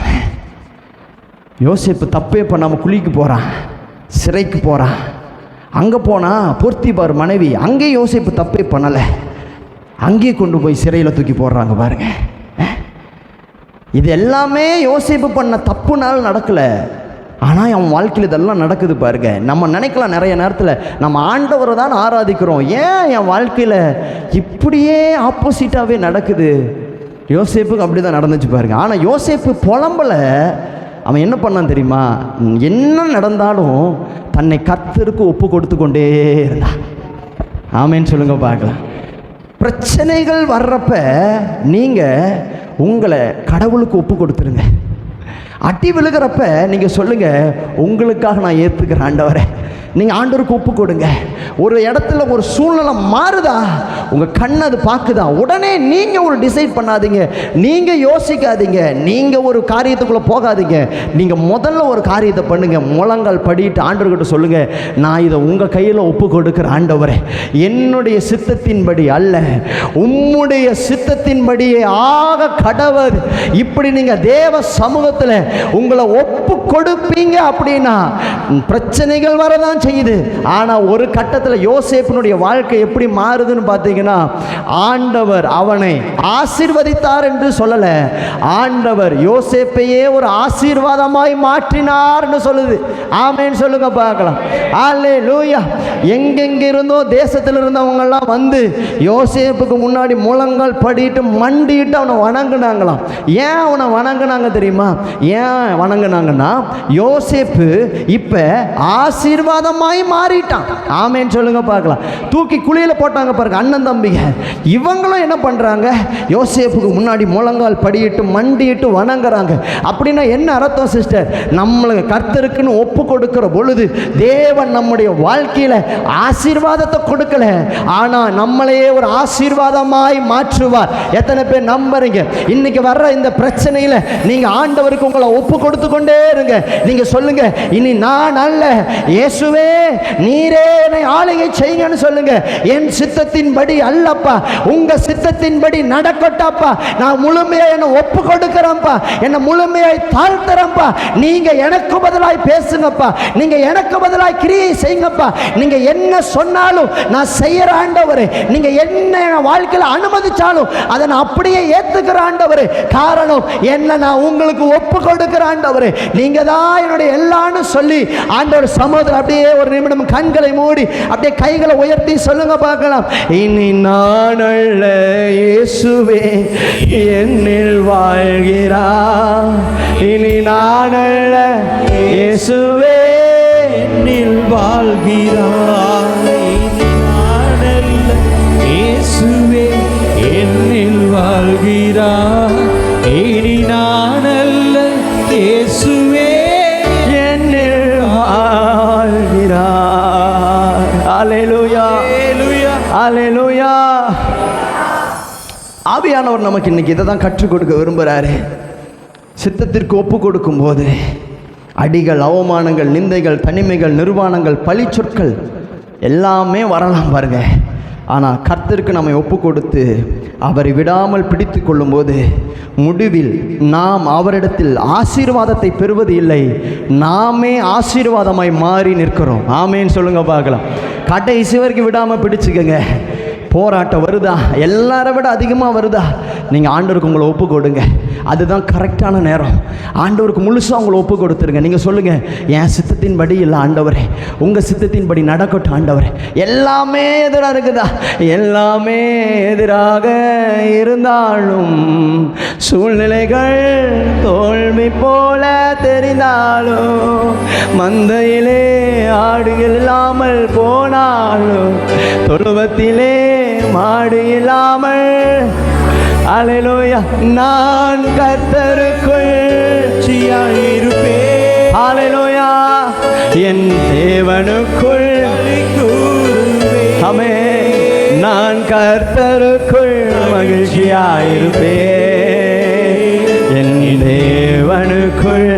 S1: யோசேப்பு தப்பே பண்ணாமல் குழிக்கு போகிறான், சிறைக்கு போகிறான். அங்கே போனால் போர்த்திபார் மனைவி, அங்கேயும் யோசேப்பு தப்பே பண்ணலை, அங்கேயே கொண்டு போய் சிறையில் தூக்கி போடுறாங்க பாருங்க. இது எல்லாமே யோசேப்பு பண்ண தப்புனால நடக்கலை. ஆனால் அவன் வாழ்க்கையில் இதெல்லாம் நடக்குது பாருங்க. நம்ம நினைக்கலாம் நிறைய நேரத்தில் நம்ம ஆண்டவரை தான் ஆராதிக்கிறோம், ஏன் என் வாழ்க்கையில் இப்படியே ஆப்போசிட்டாகவே நடக்குது? யோசேப்புக்கு அப்படி தான் நடந்துச்சு பாருங்க. ஆனால் யோசேப்பு புலம்பலை. அவன் என்ன பண்ணான் தெரியுமா? என்ன நடந்தாலும் தன்னை கர்த்தருக்கு ஒப்பு கொடுத்து கொண்டே இருந்தான். ஆமேன்னு சொல்லுங்க பார்க்கலாம். பிரச்சனைகள் வர்றப்ப நீங்கள் உங்களை கடவுளுக்கு ஒப்பு கொடுத்துருங்க. அடி விழுகிறப்ப நீங்கள் சொல்லுங்கள், உங்களுக்காக நான் ஏற்றுக்கிறேன் ஆண்டவரே. நீங்கள் ஆண்டவருக்கு ஒப்பு கொடுங்க. ஒரு இடத்துல ஒரு சூழ்நிலை மாறுதா, உங்கள் கண் அது பார்க்குதா, உடனே நீங்கள் ஒரு டிசைட் பண்ணாதீங்க, நீங்கள் யோசிக்காதீங்க, நீங்கள் ஒரு காரியத்துக்குள்ளே போகாதீங்க. நீங்கள் முதல்ல ஒரு காரியத்தை பண்ணுங்கள், முழங்கால் படிட்டு ஆண்டவர்கிட்ட சொல்லுங்கள், நான் இதை உங்கள் கையில் ஒப்பு கொடுக்குறேன் ஆண்டவரே, என்னுடைய சித்தத்தின்படி அல்ல உம்முடைய சித்தத்தின்படியே ஆக கடவுள். இப்படி நீங்கள் தேவ சமூகத்தில் உங்களை ஒப்பு கொடுப்பீங்க அப்படின்னா பிரச்சனைகள் வரதான் செய்யுது. ஆனால் ஒரு கட்டத்தில் யோசேப்பினுடைய வாழ்க்கை எப்படி மாறுதுன்னு பார்த்தீங்கன்னா, ஆண்டவர் அவனை ஆசீர்வதித்தார் என்று சொல்லலை, ஆண்டவர் யோசேப்பையே ஒரு ஆசீர்வாதமாய் மாற்றினார்னு சொல்லுது. ஆமேன்னு சொல்லுங்க பார்க்கலாம். அல்லேலூயா. எங்கெங்கே இருந்தோ தேசத்தில் இருந்தவங்கெல்லாம் வந்து யோசேப்புக்கு முன்னாடி முழங்கால் படிட்டு மண்டிட்டு அவனை வணங்குனாங்களாம். ஏன் அவனை வணங்குனாங்க தெரியுமா? ஏன் வணங்குனாங்கன்னா, யோசேப்பு இப்போ ஆசீர்வாதமாய் மாறிட்டான். ஆமேன்னு சொல்லுங்க பார்க்கலாம். தூக்கி குழியில் போட்டாங்க பாருங்க அண்ணன் தம்பிங்க. இவங்களும் என்ன பண்ணுறாங்க, யோசேப்புக்கு முன்னாடி முழங்கால் படியிட்டு மண்டிட்டு வணங்குறாங்க. அப்படின்னா என்ன அர்த்தம் சிஸ்டர்? நம்மளை கர்த்தருக்குன்னு ஒப்பு கொடுக்கிற பொழுது தேவன் நம்முடைய வாழ்க்கையில் ஆசீர்வாதத்தை கொடுக்கல, ஆனால் நம்மளையே ஒரு ஆசீர்வாதமாய் மாற்றுவார். எத்தனை பேர் நம்புறீங்க? இன்னைக்கு வர்ற இந்த பிரச்சனையில் நீங்கள் ஆண்டவருக்கு உங்களை ஒப்பு கொடுத்து கொண்டே இருங்க. நீங்கள் சொல்லுங்க, இனி நான் அல்ல இயேசுவே நீரே என்னை ஆளுகை செய்யுங்கன்னு சொல்லுங்க. என் சித்தத்தின்படி அல்லப்பா, உங்க சித்தத்தின்படி நடக்கட்டாப்பா. நான் முழுமையா என்னை ஒப்பு கொடுக்கிறேன்ப்பா, என்னை முழுமையாய் தாழ்த்துறேன்ப்பா. நீங்க எனக்கு பதிலாய் பேசுங்கப்பா, நீங்க எனக்கு பதிலாய் கிரியை செய்யுங்கப்பா. நீங்க என்ன சொன்னாலும் நான் செய்யற ஆண்டவரே, நீங்க என்ன வாழ்க்கையில் அனுமதிச்சாலும் அதை நான் அப்படியே ஏத்துக்கிற ஆண்டவரே. காரணம் என்ன? நான் உங்களுக்கு ஒப்பு கொடுக்கிற ஆண்டவரே, நீங்க தான் என்னுடைய எல்லான்னு சொல்லி ஆண்டவர் சமூகத்தில் அப்படியே ஒரு நிமிடம் கண்களை மூடி அப்படியே கைகளை உயர்த்தி சொல்லுங்க பார்க்கலாம். இனி நான் அல்ல, இயேசுவே என்னில் வாழ்கிறார். இனி நான் அல்ல, இயேசுவே என்னில் வாழ்கிறார். இனி நான் அல்ல, இயேசுவே என்னில் வாழ்கிறார். இனி நான் அல்ல, இயேசுவே என்னில் வாழ்கிறார். அல்லேலூயா, அல்லேலூயா. ஆவியானவர் நமக்கு இன்னைக்கு இதை தான் கற்றுக் கொடுக்க விரும்புகிறாரு. சித்தத்திற்கு ஒப்பு கொடுக்கும் போது அடிகள், அவமானங்கள், நிந்தைகள், தனிமைகள், நிர்வாணங்கள், பழி சொற்கள் எல்லாமே வரலாம் பாருங்க. ஆனால் கர்த்தருக்கு நம்மை ஒப்பு கொடுத்து அவரை விடாமல் பிடித்து கொள்ளும்போது முடிவில் நாம் அவரிடத்தில் ஆசீர்வாதத்தை பெறுவது இல்லை, நாமே ஆசீர்வாதமாய் மாறி நிற்கிறோம். ஆமேன்னு சொல்லுங்க பார்க்கலாம். கடைசி வரைக்கும் விடாமல் பிடிச்சுக்கங்க. போராட்டம் வருதா, எல்லாரை விட அதிகமாக வருதா, நீங்கள் ஆண்டவருக்கு உங்களை ஒப்பு கொடுங்க. அதுதான் கரெக்டான நேரம். ஆண்டவருக்கு முழுசாக உங்களை ஒப்பு கொடுத்துருங்க. நீங்கள் சொல்லுங்கள், என் சித்தத்தின் படி இல்லை ஆண்டவரே, உங்கள் சித்தத்தின் படி நடக்கட்டும் ஆண்டவரே. எல்லாமே எதிராக இருக்குதா, எல்லாமே எதிராக இருந்தாலும், சூழ்நிலைகள் தோல்வி போல தெரிந்தாலும், மந்தையிலே ஆடுகள் இல்லாமல் போனாலும், தொழுவத்திலே மாடு இல்லாமல், அல்லேலூயா, நான் கர்த்தருக்குள் இருப்பேன். அல்லேலூயா, என் தேவனுக்குள் ஆமென், நான் கர்த்தருக்குள் மகிழ்ச்சியாயிருப்பேன், என் தேவனுக்குள்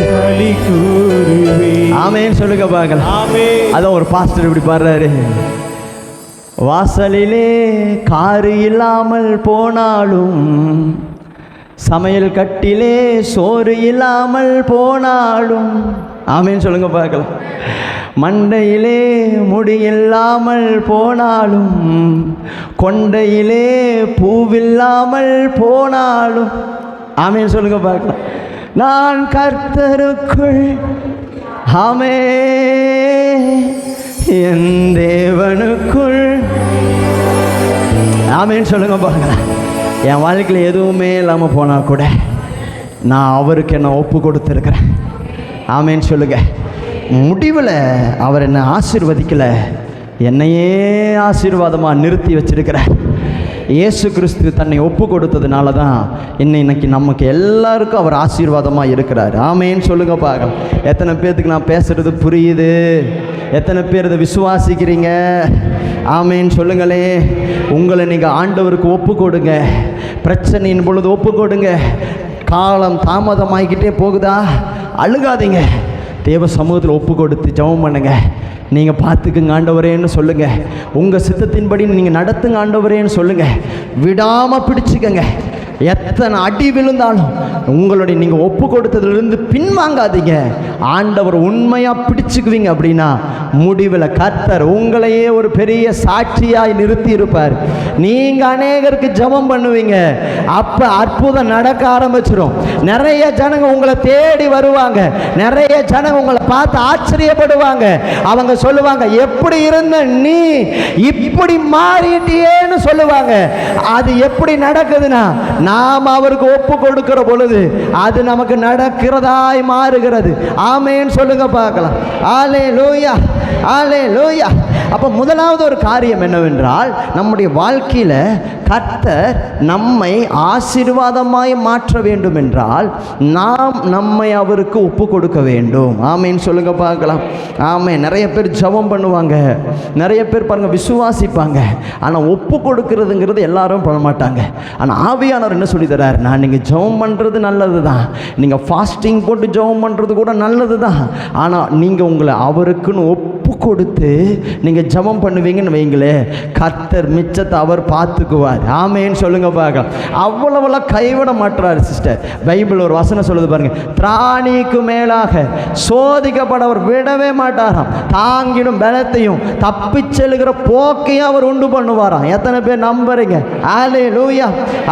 S1: ஆமென் சொல்லுங்க பார்க்கலாம். அதான் ஒரு பாஸ்டர் இப்படி பாடுறாரு. வாசலிலே காரு இல்லாமல் போனாலும், சமையல் கட்டிலே சோறு இல்லாமல் போனாலும், ஆமேன்னு சொல்லுங்க பார்க்கலாம். மண்டையிலே முடி இல்லாமல் போனாலும், கொண்டையிலே பூவில்லாமல் போனாலும், ஆமேன்னு சொல்லுங்க பார்க்கலாம். நான் கர்த்தருக்குள் ஆமே, என் தேவனுக்குள் ஆமேன்னு சொல்லுங்க பார்க்கலாம். என் வாழ்க்கையில் எதுவுமே இல்லாமல் போனால் கூட நான் அவருக்கு என்ன ஒப்பு கொடுத்துருக்கிறேன். ஆமேன்னு சொல்லுங்க. முடிவில் அவர் என்னை ஆசீர்வதிக்கலை, என்னையே ஆசீர்வாதமாக நிறுத்தி வச்சிருக்கிறார். இயேசு கிறிஸ்து தன்னை ஒப்பு கொடுத்ததுனால தான் இன்னைக்கு நமக்கு எல்லாருக்கும் அவர் ஆசீர்வாதமாக இருக்கிறார். ஆமேன்னு சொல்லுங்க பார்க்கலாம். எத்தனை பேர்த்துக்கு நான் பேசுகிறது புரியுது? எத்தனை பேர் இதை விசுவாசிக்கிறீங்க? ஆமேன்னு சொல்லுங்களே. உங்களை நீங்கள் ஆண்டவருக்கு ஒப்பு கொடுங்க. பிரச்சனையின் பொழுது ஒப்பு கொடுங்க. காலம் தாமதமாகிக்கிட்டே போகுதா, அழுகாதீங்க. தேவ சமூகத்தில் ஒப்பு கொடுத்து ஜெபம் பண்ணுங்க. நீங்கள் பார்த்துக்குங்க ஆண்டவரேன்னு சொல்லுங்கள். உங்கள் சித்தத்தின்படி நீங்கள் நடத்துங்க ஆண்டவரேன்னு சொல்லுங்கள். விடாமல் பிடிச்சிக்கங்க. எத்தனை அடி விழுந்தாலும் உங்களுடைய நீங்கள் ஒப்பு கொடுத்ததுலேருந்து பின்வாங்காதீங்க. ஆண்டவர் உண்மையாக பிடிச்சிக்குவீங்க அப்படின்னா முடிவில் கர்த்தர் உங்களையே ஒரு பெரிய சாட்சியாய் நிறுத்தி இருப்பார். நீங்கள் அநேகருக்கு ஜெபம் பண்ணுவீங்க. அப்போ அற்புதம் நடக்க ஆரம்பிச்சிடும். நிறைய ஜனங்க உங்களை தேடி வருவாங்க. நிறைய ஜனங்க உங்களை பார்த்து ஆச்சரியப்படுவாங்க. அவங்க சொல்லுவாங்க, எப்படி இருந்த நீ இப்படி மாறிட்டியேன்னு சொல்லுவாங்க. அது எப்படி நடக்குதுன்னா, நாம் அவருக்கு ஒப்பு கொடுக்கிற பொழுது அது நமக்கு நடக்கிறதாய் மாறுகிறது. ஆமேன்னு சொல்லுங்க பார்க்கலாம். அல்லேலூயா, அல்லேலூயா. அப்போ முதலாவது ஒரு காரியம் என்னவென்றால், நம்முடைய வாழ்க்கையில் கர்த்தர் நம்மை ஆசீர்வாதமாய் மாற்ற வேண்டும் என்றால் நாம் நம்மை அவருக்கு ஒப்பு கொடுக்க வேண்டும். ஆமேன்னு சொல்லுங்க பார்க்கலாம். ஆமே. நிறைய பேர் ஜெபம் பண்ணுவாங்க, நிறைய பேர் பாருங்க விசுவாசிப்பாங்க. ஆனால் ஒப்பு கொடுக்கறதுங்கிறது எல்லாரும் பண்ண மாட்டாங்க. ஆனால் ஆவியானவர் என்ன சொல்லி தரார், நான் நீங்கள் ஜெபம் பண்ணுறது நல்லது தான், நீங்கள் ஃபாஸ்டிங் போட்டு ஜெபம் பண்ணுறது கூட நல்லது தான். ஆனால் நீங்கள் உங்களை அவருக்குன்னு ஒப்பு கொடுத்து நீங்கள் ஜெபம் பண்ணுவீங்கன்னு வைங்களே, கர்த்தர் மிச்சத்தை அவர் பார்த்துக்குவார். ஆமேன்னு சொல்லுங்க பார்க்கலாம். அவ்வளவுலாம் கைவிட மாட்டார் சிஸ்டர். பைபிள் ஒரு வசனம் சொல்லுது பாருங்க, திராணிக்கு மேலாக சோதிக்கப்பட அவர் விடவே மாட்டாராம், தாங்கிடும் பலத்தையும் தப்பி செல்லுகிற போக்கையும் அவர் உண்டு பண்ணுவாராம். எத்தனை பேர் நம்புறீங்க? அல்லேலூயா,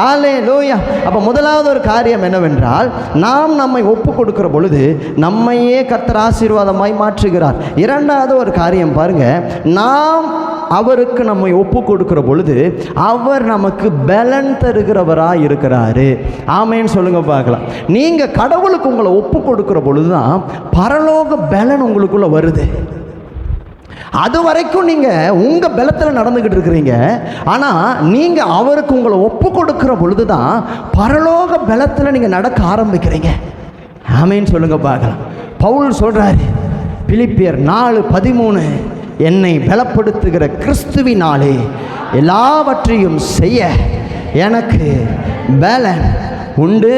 S1: அல்லேலூயா. அப்போ முதலாவது ஒரு காரியம் என்னவென்றால், நாம் நம்மை ஒப்பு கொடுக்கிற பொழுது நம்மையே கர்த்தர் ஆசீர்வாதமாய் மாற்றுகிறார். இரண்டாவது ஒரு காரியம் பாருங்க, நாம் அவருக்கு நம்மை ஒப்பு கொடுக்கிற பொழுது அவர் நமக்கு பலன் தருகிறவராக இருக்கிறாரு. ஆமேன்னு சொல்லுங்க பார்க்கலாம். நீங்க கடவுளுக்கு உங்களை ஒப்பு கொடுக்கிற பொழுதுதான் பரலோக பலன் உங்களுக்குள்ள வருது. அது வரைக்கும் நீங்க உங்க பலத்தில் நடந்துகிட்டு இருக்கிறீங்க. ஆனா நீங்க அவருக்கு உங்களை ஒப்பு கொடுக்கிற பொழுதுதான் பரலோக பலத்தில் நீங்க நடக்க ஆரம்பிக்கிறீங்க. ஆமேன்னு சொல்லுங்க பார்க்கலாம். பவுல் சொல்றாரு பிலிப்பியர் 4:13, என்னை பலப்படுத்துகிற கிறிஸ்துவினாலே எல்லாவற்றையும் செய்ய எனக்கு பலன் உண்டு.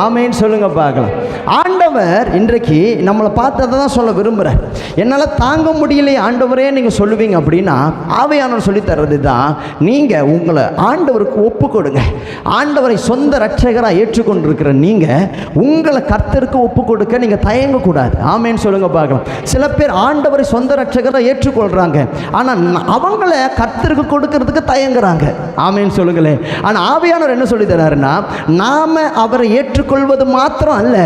S1: ஆமேன்னு சொல்லுங்க பார்க்கலாம். ஆண்டவர் இன்றைக்கு நம்மளை பார்த்ததை தான் சொல்ல விரும்புகிறார். என்னால் தாங்க முடியலையே ஆண்டவரே நீங்கள் சொல்லுவீங்க அப்படின்னா, ஆவியானவர் சொல்லித்தர்றது தான், நீங்கள் உங்களை ஆண்டவருக்கு ஒப்பு கொடுங்க. ஆண்டவரை சொந்த ரட்சகராக ஏற்றுக்கொண்டிருக்கிற நீங்கள் உங்களை கர்த்தருக்கு ஒப்பு கொடுக்க நீங்கள் தயங்கக்கூடாது. ஆமேன்னு சொல்லுங்க பார்க்கலாம். சில பேர் ஆண்டவரை சொந்த ரட்சகராக ஏற்றுக்கொள்கிறாங்க, ஆனால் அவங்கள கர்த்தருக்கு கொடுக்கறதுக்கு தயங்குறாங்க. ஆமேன்னு சொல்லுங்களேன். ஆனால் ஆவியானவர் என்ன சொல்லி தராருன்னா, நாம் அவரை ஏற்றுக்கொள்வது மாத்திரம் அல்ல,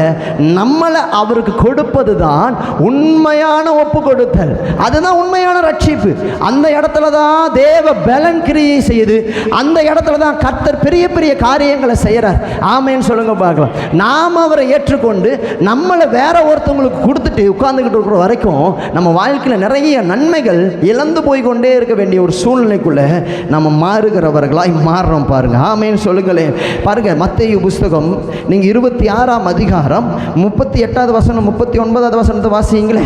S1: நம்மளை அவருக்கு கொடுப்பது தான் உண்மையான ஒப்பு கொடுத்தல். அதுதான் உண்மையான ரட்சிப்பு. அந்த இடத்துல தான் தேவ பலன் கிரியை செய்யுது. அந்த இடத்துல தான் கர்த்தர் பெரிய பெரிய காரியங்களை செய்கிறார். ஆமேன்னு சொல்லுங்க பார்க்கலாம். நாம் அவரை ஏற்றுக்கொண்டு நம்மளை வேற ஒருத்தவங்களுக்கு கொடுத்துட்டு உட்கார்ந்துக்கிட்டு இருக்கிற வரைக்கும் நம்ம வாழ்க்கையில் நிறைய நன்மைகள் இழந்து போய் கொண்டே இருக்க வேண்டிய ஒரு சூழ்நிலைக்குள்ள நம்ம மாறுகிறவர்களாய் மாறுறோம் பாருங்க. ஆமேன்னு சொல்லுங்களேன். பாருங்க, மத்தேயு புஸ்தகம் நீங்க 26ஆம் அதிகாரம் 38வது வசனம் 39வது வசனத்தை வாசிங்களே.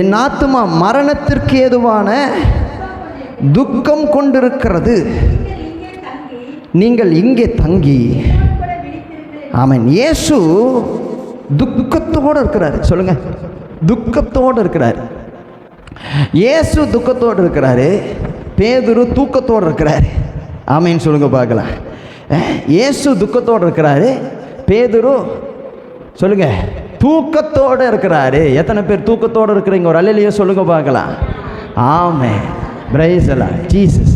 S1: என் ஆத்துமா மரணத்திற்கு ஏதுவான துக்கம் கொண்டிருக்கிறது, நீங்கள் இங்கே தங்கி. ஆமென். இயேசு துக்கத்தோடு இருக்கிறார். சொல்லுங்க, துக்கத்தோடு இருக்கிறார். இயேசு துக்கத்தோடு இருக்கிறாரு. பேதுரு தூக்கத்தோடு இருக்கிறாரு. ஆமேன்னு சொல்லுங்க பார்க்கலாம். இயேசு துக்கத்தோடு இருக்கிறாரு, பேதுரு சொல்லுங்க தூக்கத்தோடு இருக்கிறாரு. எத்தனை பேர் தூக்கத்தோடு இருக்கிறீங்க? ஒரு அல்லேலூயா சொல்லுங்க பார்க்கலாம். Amen. Praise the Lord Jesus.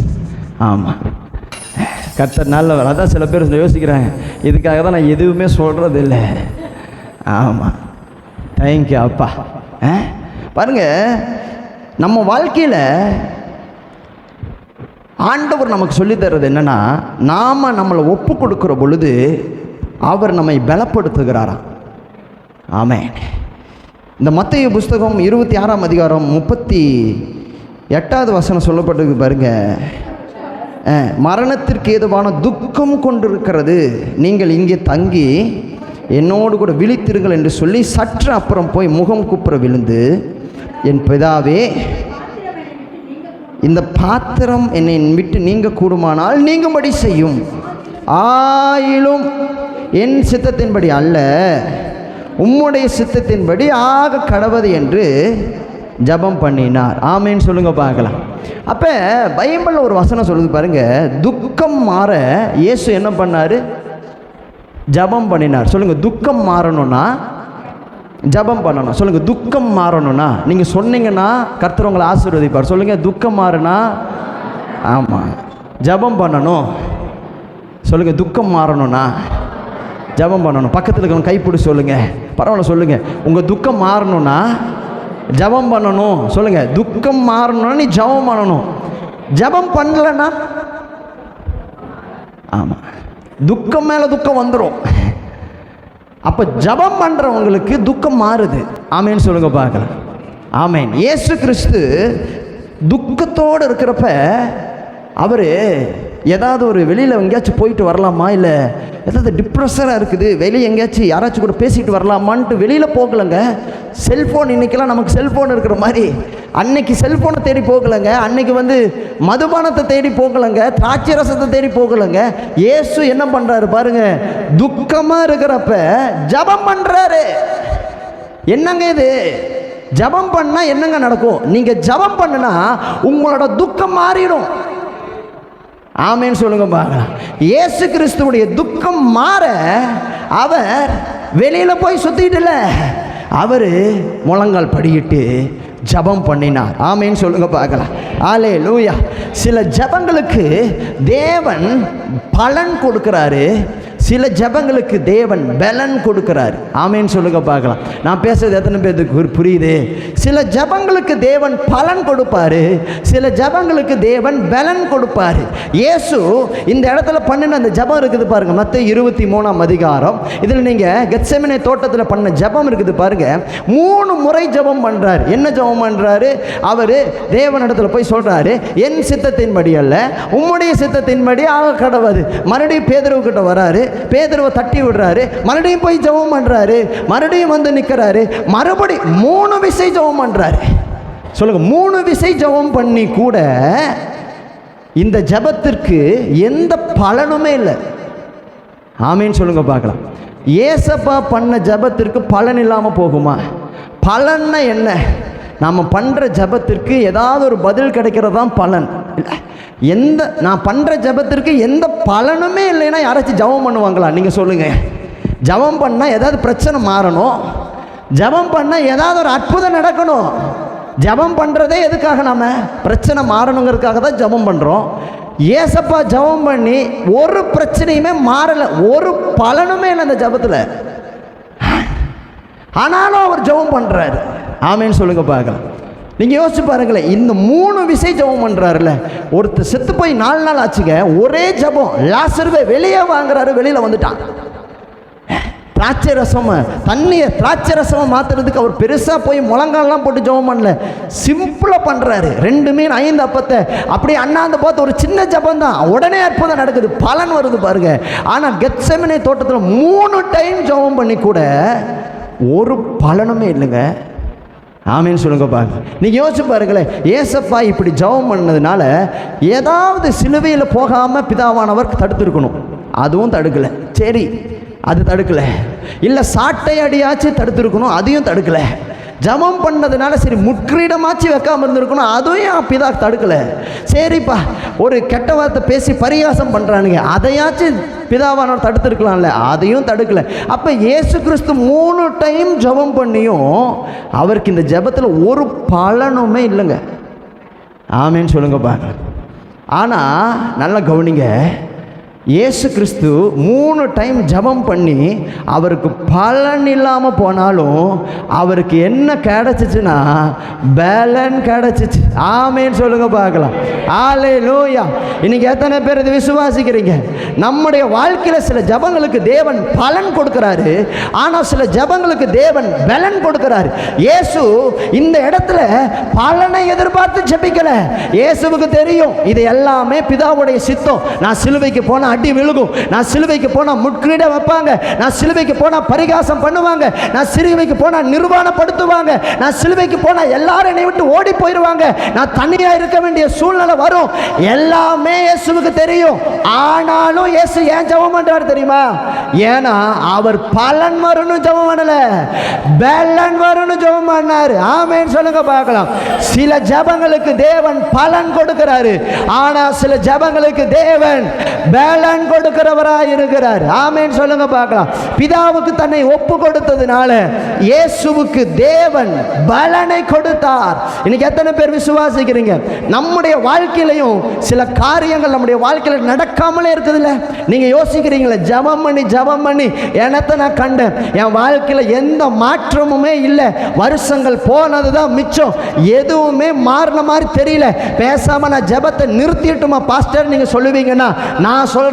S1: ஆமாம், கர்த்தர் நல்லவர். அதான் சில பேர் யோசிக்கிறாங்க, இதுக்காக தான் நான் எதுவுமே சொல்கிறது இல்லை. ஆமாம், தேங்க்யூ அப்பா. பாருங்க, நம்ம வாழ்க்கையில் ஆண்டவர் நமக்கு சொல்லி தர்றது என்னன்னா, நாம் நம்மளை ஒப்பு கொடுக்கிற பொழுது அவர் நம்மை பலப்படுத்துகிறாராம். ஆமென். இந்த மத்தேயு புஸ்தகம் 26ஆம் அதிகாரம் 38வது வசனம் சொல்லப்பட்டிருக்கு பாருங்க. மரணத்திற்கு ஏதுவான துக்கம் கொண்டிருக்கிறது, நீங்கள் இங்கே தங்கி என்னோடு கூட விழித்திருங்கள் என்று சொல்லி சற்று அப்புறம் போய் முகம் குப்புற விழுந்து, என் பிதாவே, இந்த பாத்திரம் என்னை விட்டு நீங்க கூடுமானால் நீங்கும்படி செய்யும், ஆயிலும் என் சித்தத்தின்படி அல்ல உம்முடைய சித்தத்தின்படி ஆக கடவது என்று ஜபம் பண்ணினார். ஆமேன்னு சொல்லுங்க பார்க்கலாம். அப்போ பைபிளில் ஒரு வசனம் சொல்லுது பாருங்க, துக்கம் மாற இயேசு என்ன பண்ணார்? ஜபம் பண்ணினார். சொல்லுங்க, துக்கம் மாறணும்னா ஜபம் பண்ணணும். சொல்லுங்க, துக்கம் மாறணும்னா நீங்கள் சொன்னீங்கன்னா கர்த்தர் உங்களை ஆசீர்வதிப்பார். சொல்லுங்க, துக்கம் மாறினா ஆமாம் ஜபம் பண்ணணும். சொல்லுங்க, துக்கம் மாறணும்னா ஜபம் பண்ணணும். பக்கத்தில் இருக்கவங்க கைப்பிடி சொல்லுங்க, பரவாயில்ல சொல்லுங்க, உங்கள் துக்கம் மாறணும்னா ஜபம் பண்ணணும். சொல்லுங்க, துக்கம் மாறணும்னா நீ ஜபம் பண்ணணும். ஜபம் பண்ணலன்னா ஆமாம் துக்கம் மேலே துக்கம் வந்துடும். அப்போ ஜபம் பண்ணுறவங்களுக்கு துக்கம் மாறுது. ஆமேன்னு சொல்லுங்க பார்க்கலாம். ஆமேன். இயேசு கிறிஸ்து துக்கத்தோடு இருக்கிறப்ப அவர் ஏதாவது ஒரு வெளியில் எங்கேயாச்சும் போயிட்டு வரலாமா, இல்லை ஏதாவது டிப்ரெஷனாக இருக்குது, வெளியே எங்கேயாச்சும் யாராச்சும் கூட பேசிட்டு வரலாமான்ட்டு வெளியில் போகலைங்க. செல்ஃபோன், இன்றைக்கெல்லாம் நமக்கு செல்ஃபோன் இருக்கிற மாதிரி அன்னைக்கு செல்ஃபோனை தேடி போகலைங்க. அன்னைக்கு மதுபானத்தை தேடி போகலைங்க, திராட்சை ரசத்தை தேடி போகலைங்க. இயேசு என்ன பண்ணுறாரு பாருங்க, துக்கமாக இருக்கிறப்ப ஜபம் பண்ணுறாரு. என்னங்க இது? ஜபம் பண்ணால் என்னங்க நடக்கும்? நீங்கள் ஜபம் பண்ணுனா உங்களோட துக்கம் மாறிடும். ஆமேன்னு சொல்லுங்க பார்க்கலாம். இயேசு கிறிஸ்துவுடைய துக்கம் மாற அவர் வெளியில் போய் சுற்றிட்டுல, அவர் முழங்கால் படியிட்டு ஜபம் பண்ணினார். ஆமேன்னு சொல்லுங்க பார்க்கலாம். அல்லேலூயா. சில ஜபங்களுக்கு தேவன் பலன் கொடுக்கிறாரு, சில ஜெபங்களுக்கு தேவன் பலன் கொடுக்கிறார். ஆமேன்னு சொல்லுங்க பார்க்கலாம். நான் பேசுறது எத்தனை பேருக்கு புரியுது? சில ஜெபங்களுக்கு தேவன் பலன் கொடுப்பாரு, சில ஜெபங்களுக்கு தேவன் பலன் கொடுப்பாரு. இயேசு இந்த இடத்துல பண்ணின அந்த ஜெபம் இருக்குது பாருங்க, மத்தேயு 23ஆம் அதிகாரம். இதில் நீங்க கெத்செமனே தோட்டத்தில் பண்ண ஜெபம் இருக்குது பாருங்க. 3 முறை ஜெபம் பண்றாரு. என்ன ஜெபம் பண்றாரு? அவரு தேவனிடத்துல போய் சொல்றாரு, என் சித்தத்தின்படி அல்ல உம்முடைய சித்தத்தின்படி ஆக கடவுது. மறுபடியும் பேதுரு கிட்ட வராரு, பேதுருவை தட்டி விடுறாரு, மறுபடியும் போய் ஜெபம் பண்றாரு, மறுபடியும் வந்து நிற்கிறாரு, மறுபடியும் 3 விசை ஜெபம் பண்றாரு. சொல்லுங்க, 3 விசை ஜெபம் பண்ணி கூட இந்த ஜெபத்திற்கு எந்த பலனுமே இல்லை. ஆமீன் சொல்லுங்க பார்க்கலாம். ஏசப்பா பண்ண ஜெபத்திற்கு பலன் இல்லாமல் போகுமா? பலன்னா என்ன? நாம் பண்ணுற ஜெபத்திற்கு ஏதாவது ஒரு பதில் கிடைக்கிறது தான் பலன். இல்லை, நான் பண்ணுற ஜெபத்திற்கு எந்த பலனுமே இல்லைன்னா யாராச்சும் ஜெபம் பண்ணுவாங்களா? நீங்கள் சொல்லுங்கள். ஜெபம் பண்ணால் ஏதாவது பிரச்சனை மாறணும், ஜெபம் பண்ணால் ஏதாவது ஒரு அற்புதம் நடக்கணும். ஜெபம் பண்ணுறதே எதுக்காக? நாம் பிரச்சனை மாறணுங்கிறதுக்காக தான் ஜெபம் பண்ணுறோம். ஏசப்பா ஜெபம் பண்ணி ஒரு பிரச்சனையுமே மாறலை, ஒரு பலனுமே இல்லை அந்த ஜெபத்தில். ஆனாலும் அவர் ஜெபம் பண்ணுறாரு. ஆமேன்னு சொல்லுங்க பார்க்கலாம். நீங்கள் யோசிச்சு பாருங்களேன், இந்த 3 விசை ஜெபம் பண்ணுறாருல்ல. ஒருத்தர் செத்து போய் 4 நாள் ஆச்சுங்க, ஒரே ஜெபம். லாசருவை வெளியே வாங்குறாரு, வெளியில் வந்துட்டான். திராட்சை ரசம் தண்ணியை திராட்சை ரசமாக மாற்றுறதுக்கு அவர் பெருசாக போய் முழங்கால்லாம் போட்டு ஜெபம் பண்ணல, சிம்பிளாக பண்ணுறாரு. 2 மீன் 5 அப்பத்தை அப்படியே அண்ணாந்து பார்த்து ஒரு சின்ன ஜெபம் தான், உடனே அற்புதம் நடக்குது, பலன் வருது பாருங்க. ஆனால் கெத்செமனே தோட்டத்தில் 3 டைம் ஜெபம் பண்ணி கூட ஒரு பலனுமே இல்லைங்க. ஆமேன்னு சொல்லுங்க பாருங்க. நீங்கள் யோசிச்சு பாருங்களேன், ஏசப்பா இப்படி ஜெபம் பண்ணதுனால ஏதாவது சிலுவையில் போகாமல் பிதாவானவர் தடுத்துருக்கணும், அதுவும் தடுக்கலை. சரி, அது தடுக்கலை. இல்லை சாட்டை அடியாச்சு தடுத்துருக்கணும், அதையும் தடுக்கலை. ஜெபம் பண்ணதுனால சரி முட்கிரீடமாச்சு வைக்காமல் இருந்திருக்கணும், அதுவும் பிதா தடுக்கலை. சரிப்பா, ஒரு கெட்ட வார்த்தை பேசி பரிகாசம் பண்ணுறானுங்க, அதையாச்சும் பிதாவானவர் தடுத்துருக்கலாம்ல, அதையும் தடுக்கலை. அப்போ இயேசு கிறிஸ்து 3 டைம் ஜெபம் பண்ணியும் அவருக்கு இந்த ஜெபத்தில் ஒரு பலனுமே இல்லைங்க. ஆமேன்னு சொல்லுங்க பாருங்க. ஆனால் நல்லா கவனிங்க, இயேசு கிறிஸ்து 3 டைம் ஜெபம் பண்ணி அவருக்கு பலன் இல்லாமல் போனாலும் அவருக்கு என்ன கிடைச்சிச்சுன்னா பலன் கிடைச்சிச்சு. ஆமேன்னு சொல்லுங்க பார்க்கலாம். ஹல்லேலூயா. இன்னைக்கு எத்தனை பேர் இது விசுவாசிக்கிறீங்க? நம்முடைய வாழ்க்கையில் சில ஜெபங்களுக்கு தேவன் பலன் கொடுக்கிறாரு, ஆனால் சில ஜெபங்களுக்கு தேவன் பலன் கொடுக்கிறாரு. இயேசு இந்த இடத்துல பலனை எதிர்பார்த்து ஜெபிக்கல. இயேசுவுக்கு தெரியும் இது எல்லாமே பிதாவுடைய சித்தம். நான் சிலுவைக்கு போன அடி விழுகும், நான் சிலுவைக்கு போனா முட்கிரீடம் வைப்பாங்க, நான் சிலுவைக்கு போனா பரிகாசம் பண்ணுவாங்க, நான் சிலுவைக்கு போனா நிர்வாணப்படுத்துவாங்க, நான் சிலுவைக்கு போனா எல்லாரும் என்னை விட்டு ஓடி போயிடுவாங்க, நான் தனியா இருக்க வேண்டிய சூழ்நிலை வரும். எல்லாமே இயேசுவுக்கு தெரியும். ஆனாலும் இயேசு ஏன் ஜெபம் பண்றாரு தெரியுமா? ஏன்னா அவர் பலன் வரும்னு ஜெபம் பண்ணல, பலன் வரும்னு ஜெபம் பண்ணாரு. ஆமென் சொல்லுங்க பார்க்கலாம். சில ஜெபங்களுக்கு தேவன் பலன் கொடுக்கிறாரு, ஆனா சில ஜெபங்களுக்கு தேவன் பலன் கொடுக்கிறவராய் இருக்கிறார். ஆமென் சொல்லுங்க பார்க்கலாம். பிதாவுக்கு தன்னை ஒப்பு கொடுத்ததுனால இயேசுவுக்கு தேவன் பலனை கொடுத்தார். இன்னைக்கு எத்தனை பேர் விசுவாசிக்கிறீங்க? நம்முடைய வாழ்க்கையிலையும் சில காரியங்கள் நம்முடைய வாழ்க்கையில் நடக்காமலே இருக்குதுல்ல. நீங்க யோசிக்கிறீங்களா, ஜெபம் பண்ணி என்னத்தை நான் கண்டேன், என் வாழ்க்கையில் எந்த மாற்றமுமே இல்லை, வருஷங்கள் போனதுதான் மிச்சம், எதுவுமே மாறின மாதிரி தெரியல, பேசாம நான் ஜெபத்தை நிறுத்திட்டுமா பாஸ்டர் நீங்க சொல்லுவீங்கன்னா நான் சொல்றேன்,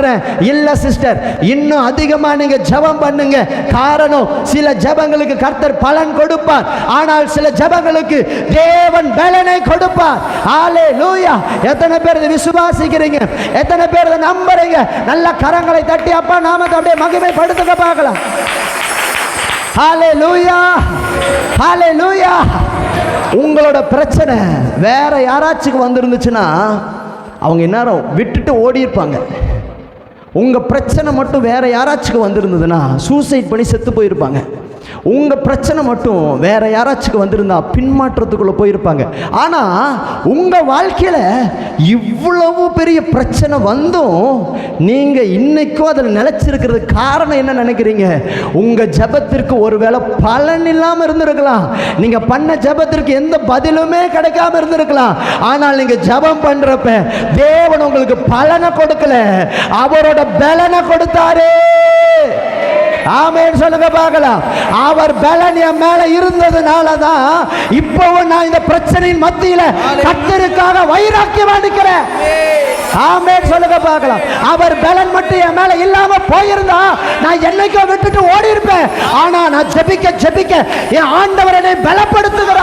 S1: இல்ல சிஸ்டர், இன்னும் அதிகமா நீங்க ஜெபம் பண்ணுங்க. காரணம், சில ஜெபங்களுக்கு கர்த்தர் பலன் கொடுப்பார், ஆனால் சில ஜெபங்களுக்கு தேவன் பலனை கொடுப்பார். ஹல்லேலூயா. எத்தனை பேர் இதை விசுவாசிக்கிறீங்க? எத்தனை பேர் இதை நம்புறீங்க? நல்ல கரங்களை தட்டி அப்பா நாமத்தை அப்படியே மகிமைப்படுத்துங்க பார்க்கலாம். ஹல்லேலூயா, ஹல்லேலூயா. உங்களோட பிரச்சனை வேற யாராச்சும் வந்திருந்துச்சுன்னா அவங்க எல்லாரும் விட்டுட்டு ஓடி இருப்பாங்க. உங்கள் பிரச்சனை மட்டும் வேறு யாராச்சுக்கு வந்திருந்ததுன்னா சூசைட் பண்ணி செத்து போயிருப்பாங்க. உங்கள் பிரச்சனை மட்டும் வேறு யாராச்சுக்கு வந்திருந்தா பின்மாற்றத்துக்குள்ளே போயிருப்பாங்க. ஆனால் உங்கள் வாழ்க்கையில் இவ்வளவு பெரிய பிரச்சனை வந்தும் நீங்கள் இன்றைக்கும் அதில் நிலச்சிருக்கிறது காரணம் என்ன நினைக்கிறீங்க? உங்கள் ஜெபத்திற்கு ஒருவேளை பலன் இல்லாமல் இருந்திருக்கலாம், நீங்கள் பண்ண ஜெபத்திற்கு எந்த பதிலுமே கிடைக்காம இருந்திருக்கலாம். ஆனால் நீங்கள் ஜெபம் பண்ணுறப்ப தேவன் உங்களுக்கு பலனை கொடுக்கல, அவரோட பலனை கொடுத்தாரே. ஆமென் சொல்லுங்க பார்க்கலாம். அவர் பலன் என் மேல இருந்ததுனால தான் இப்பவும் நான் இந்த பிரச்சனையின் மத்தியில கர்த்தருக்காக வைராக்கியமா நிக்கிறேன். ஆமென் சொல்லுங்க பார்க்கலாம். அவர் பலன் மட்டும் என் மேல இல்லாம போயிருந்தா நான் என்னைக்கோ விட்டுட்டு ஓடி இருப்பேன். ஆனா நான் ஜெபிக்க ஜெபிக்க என் ஆண்டவர் என்னை பலப்படுத்துகிறார்.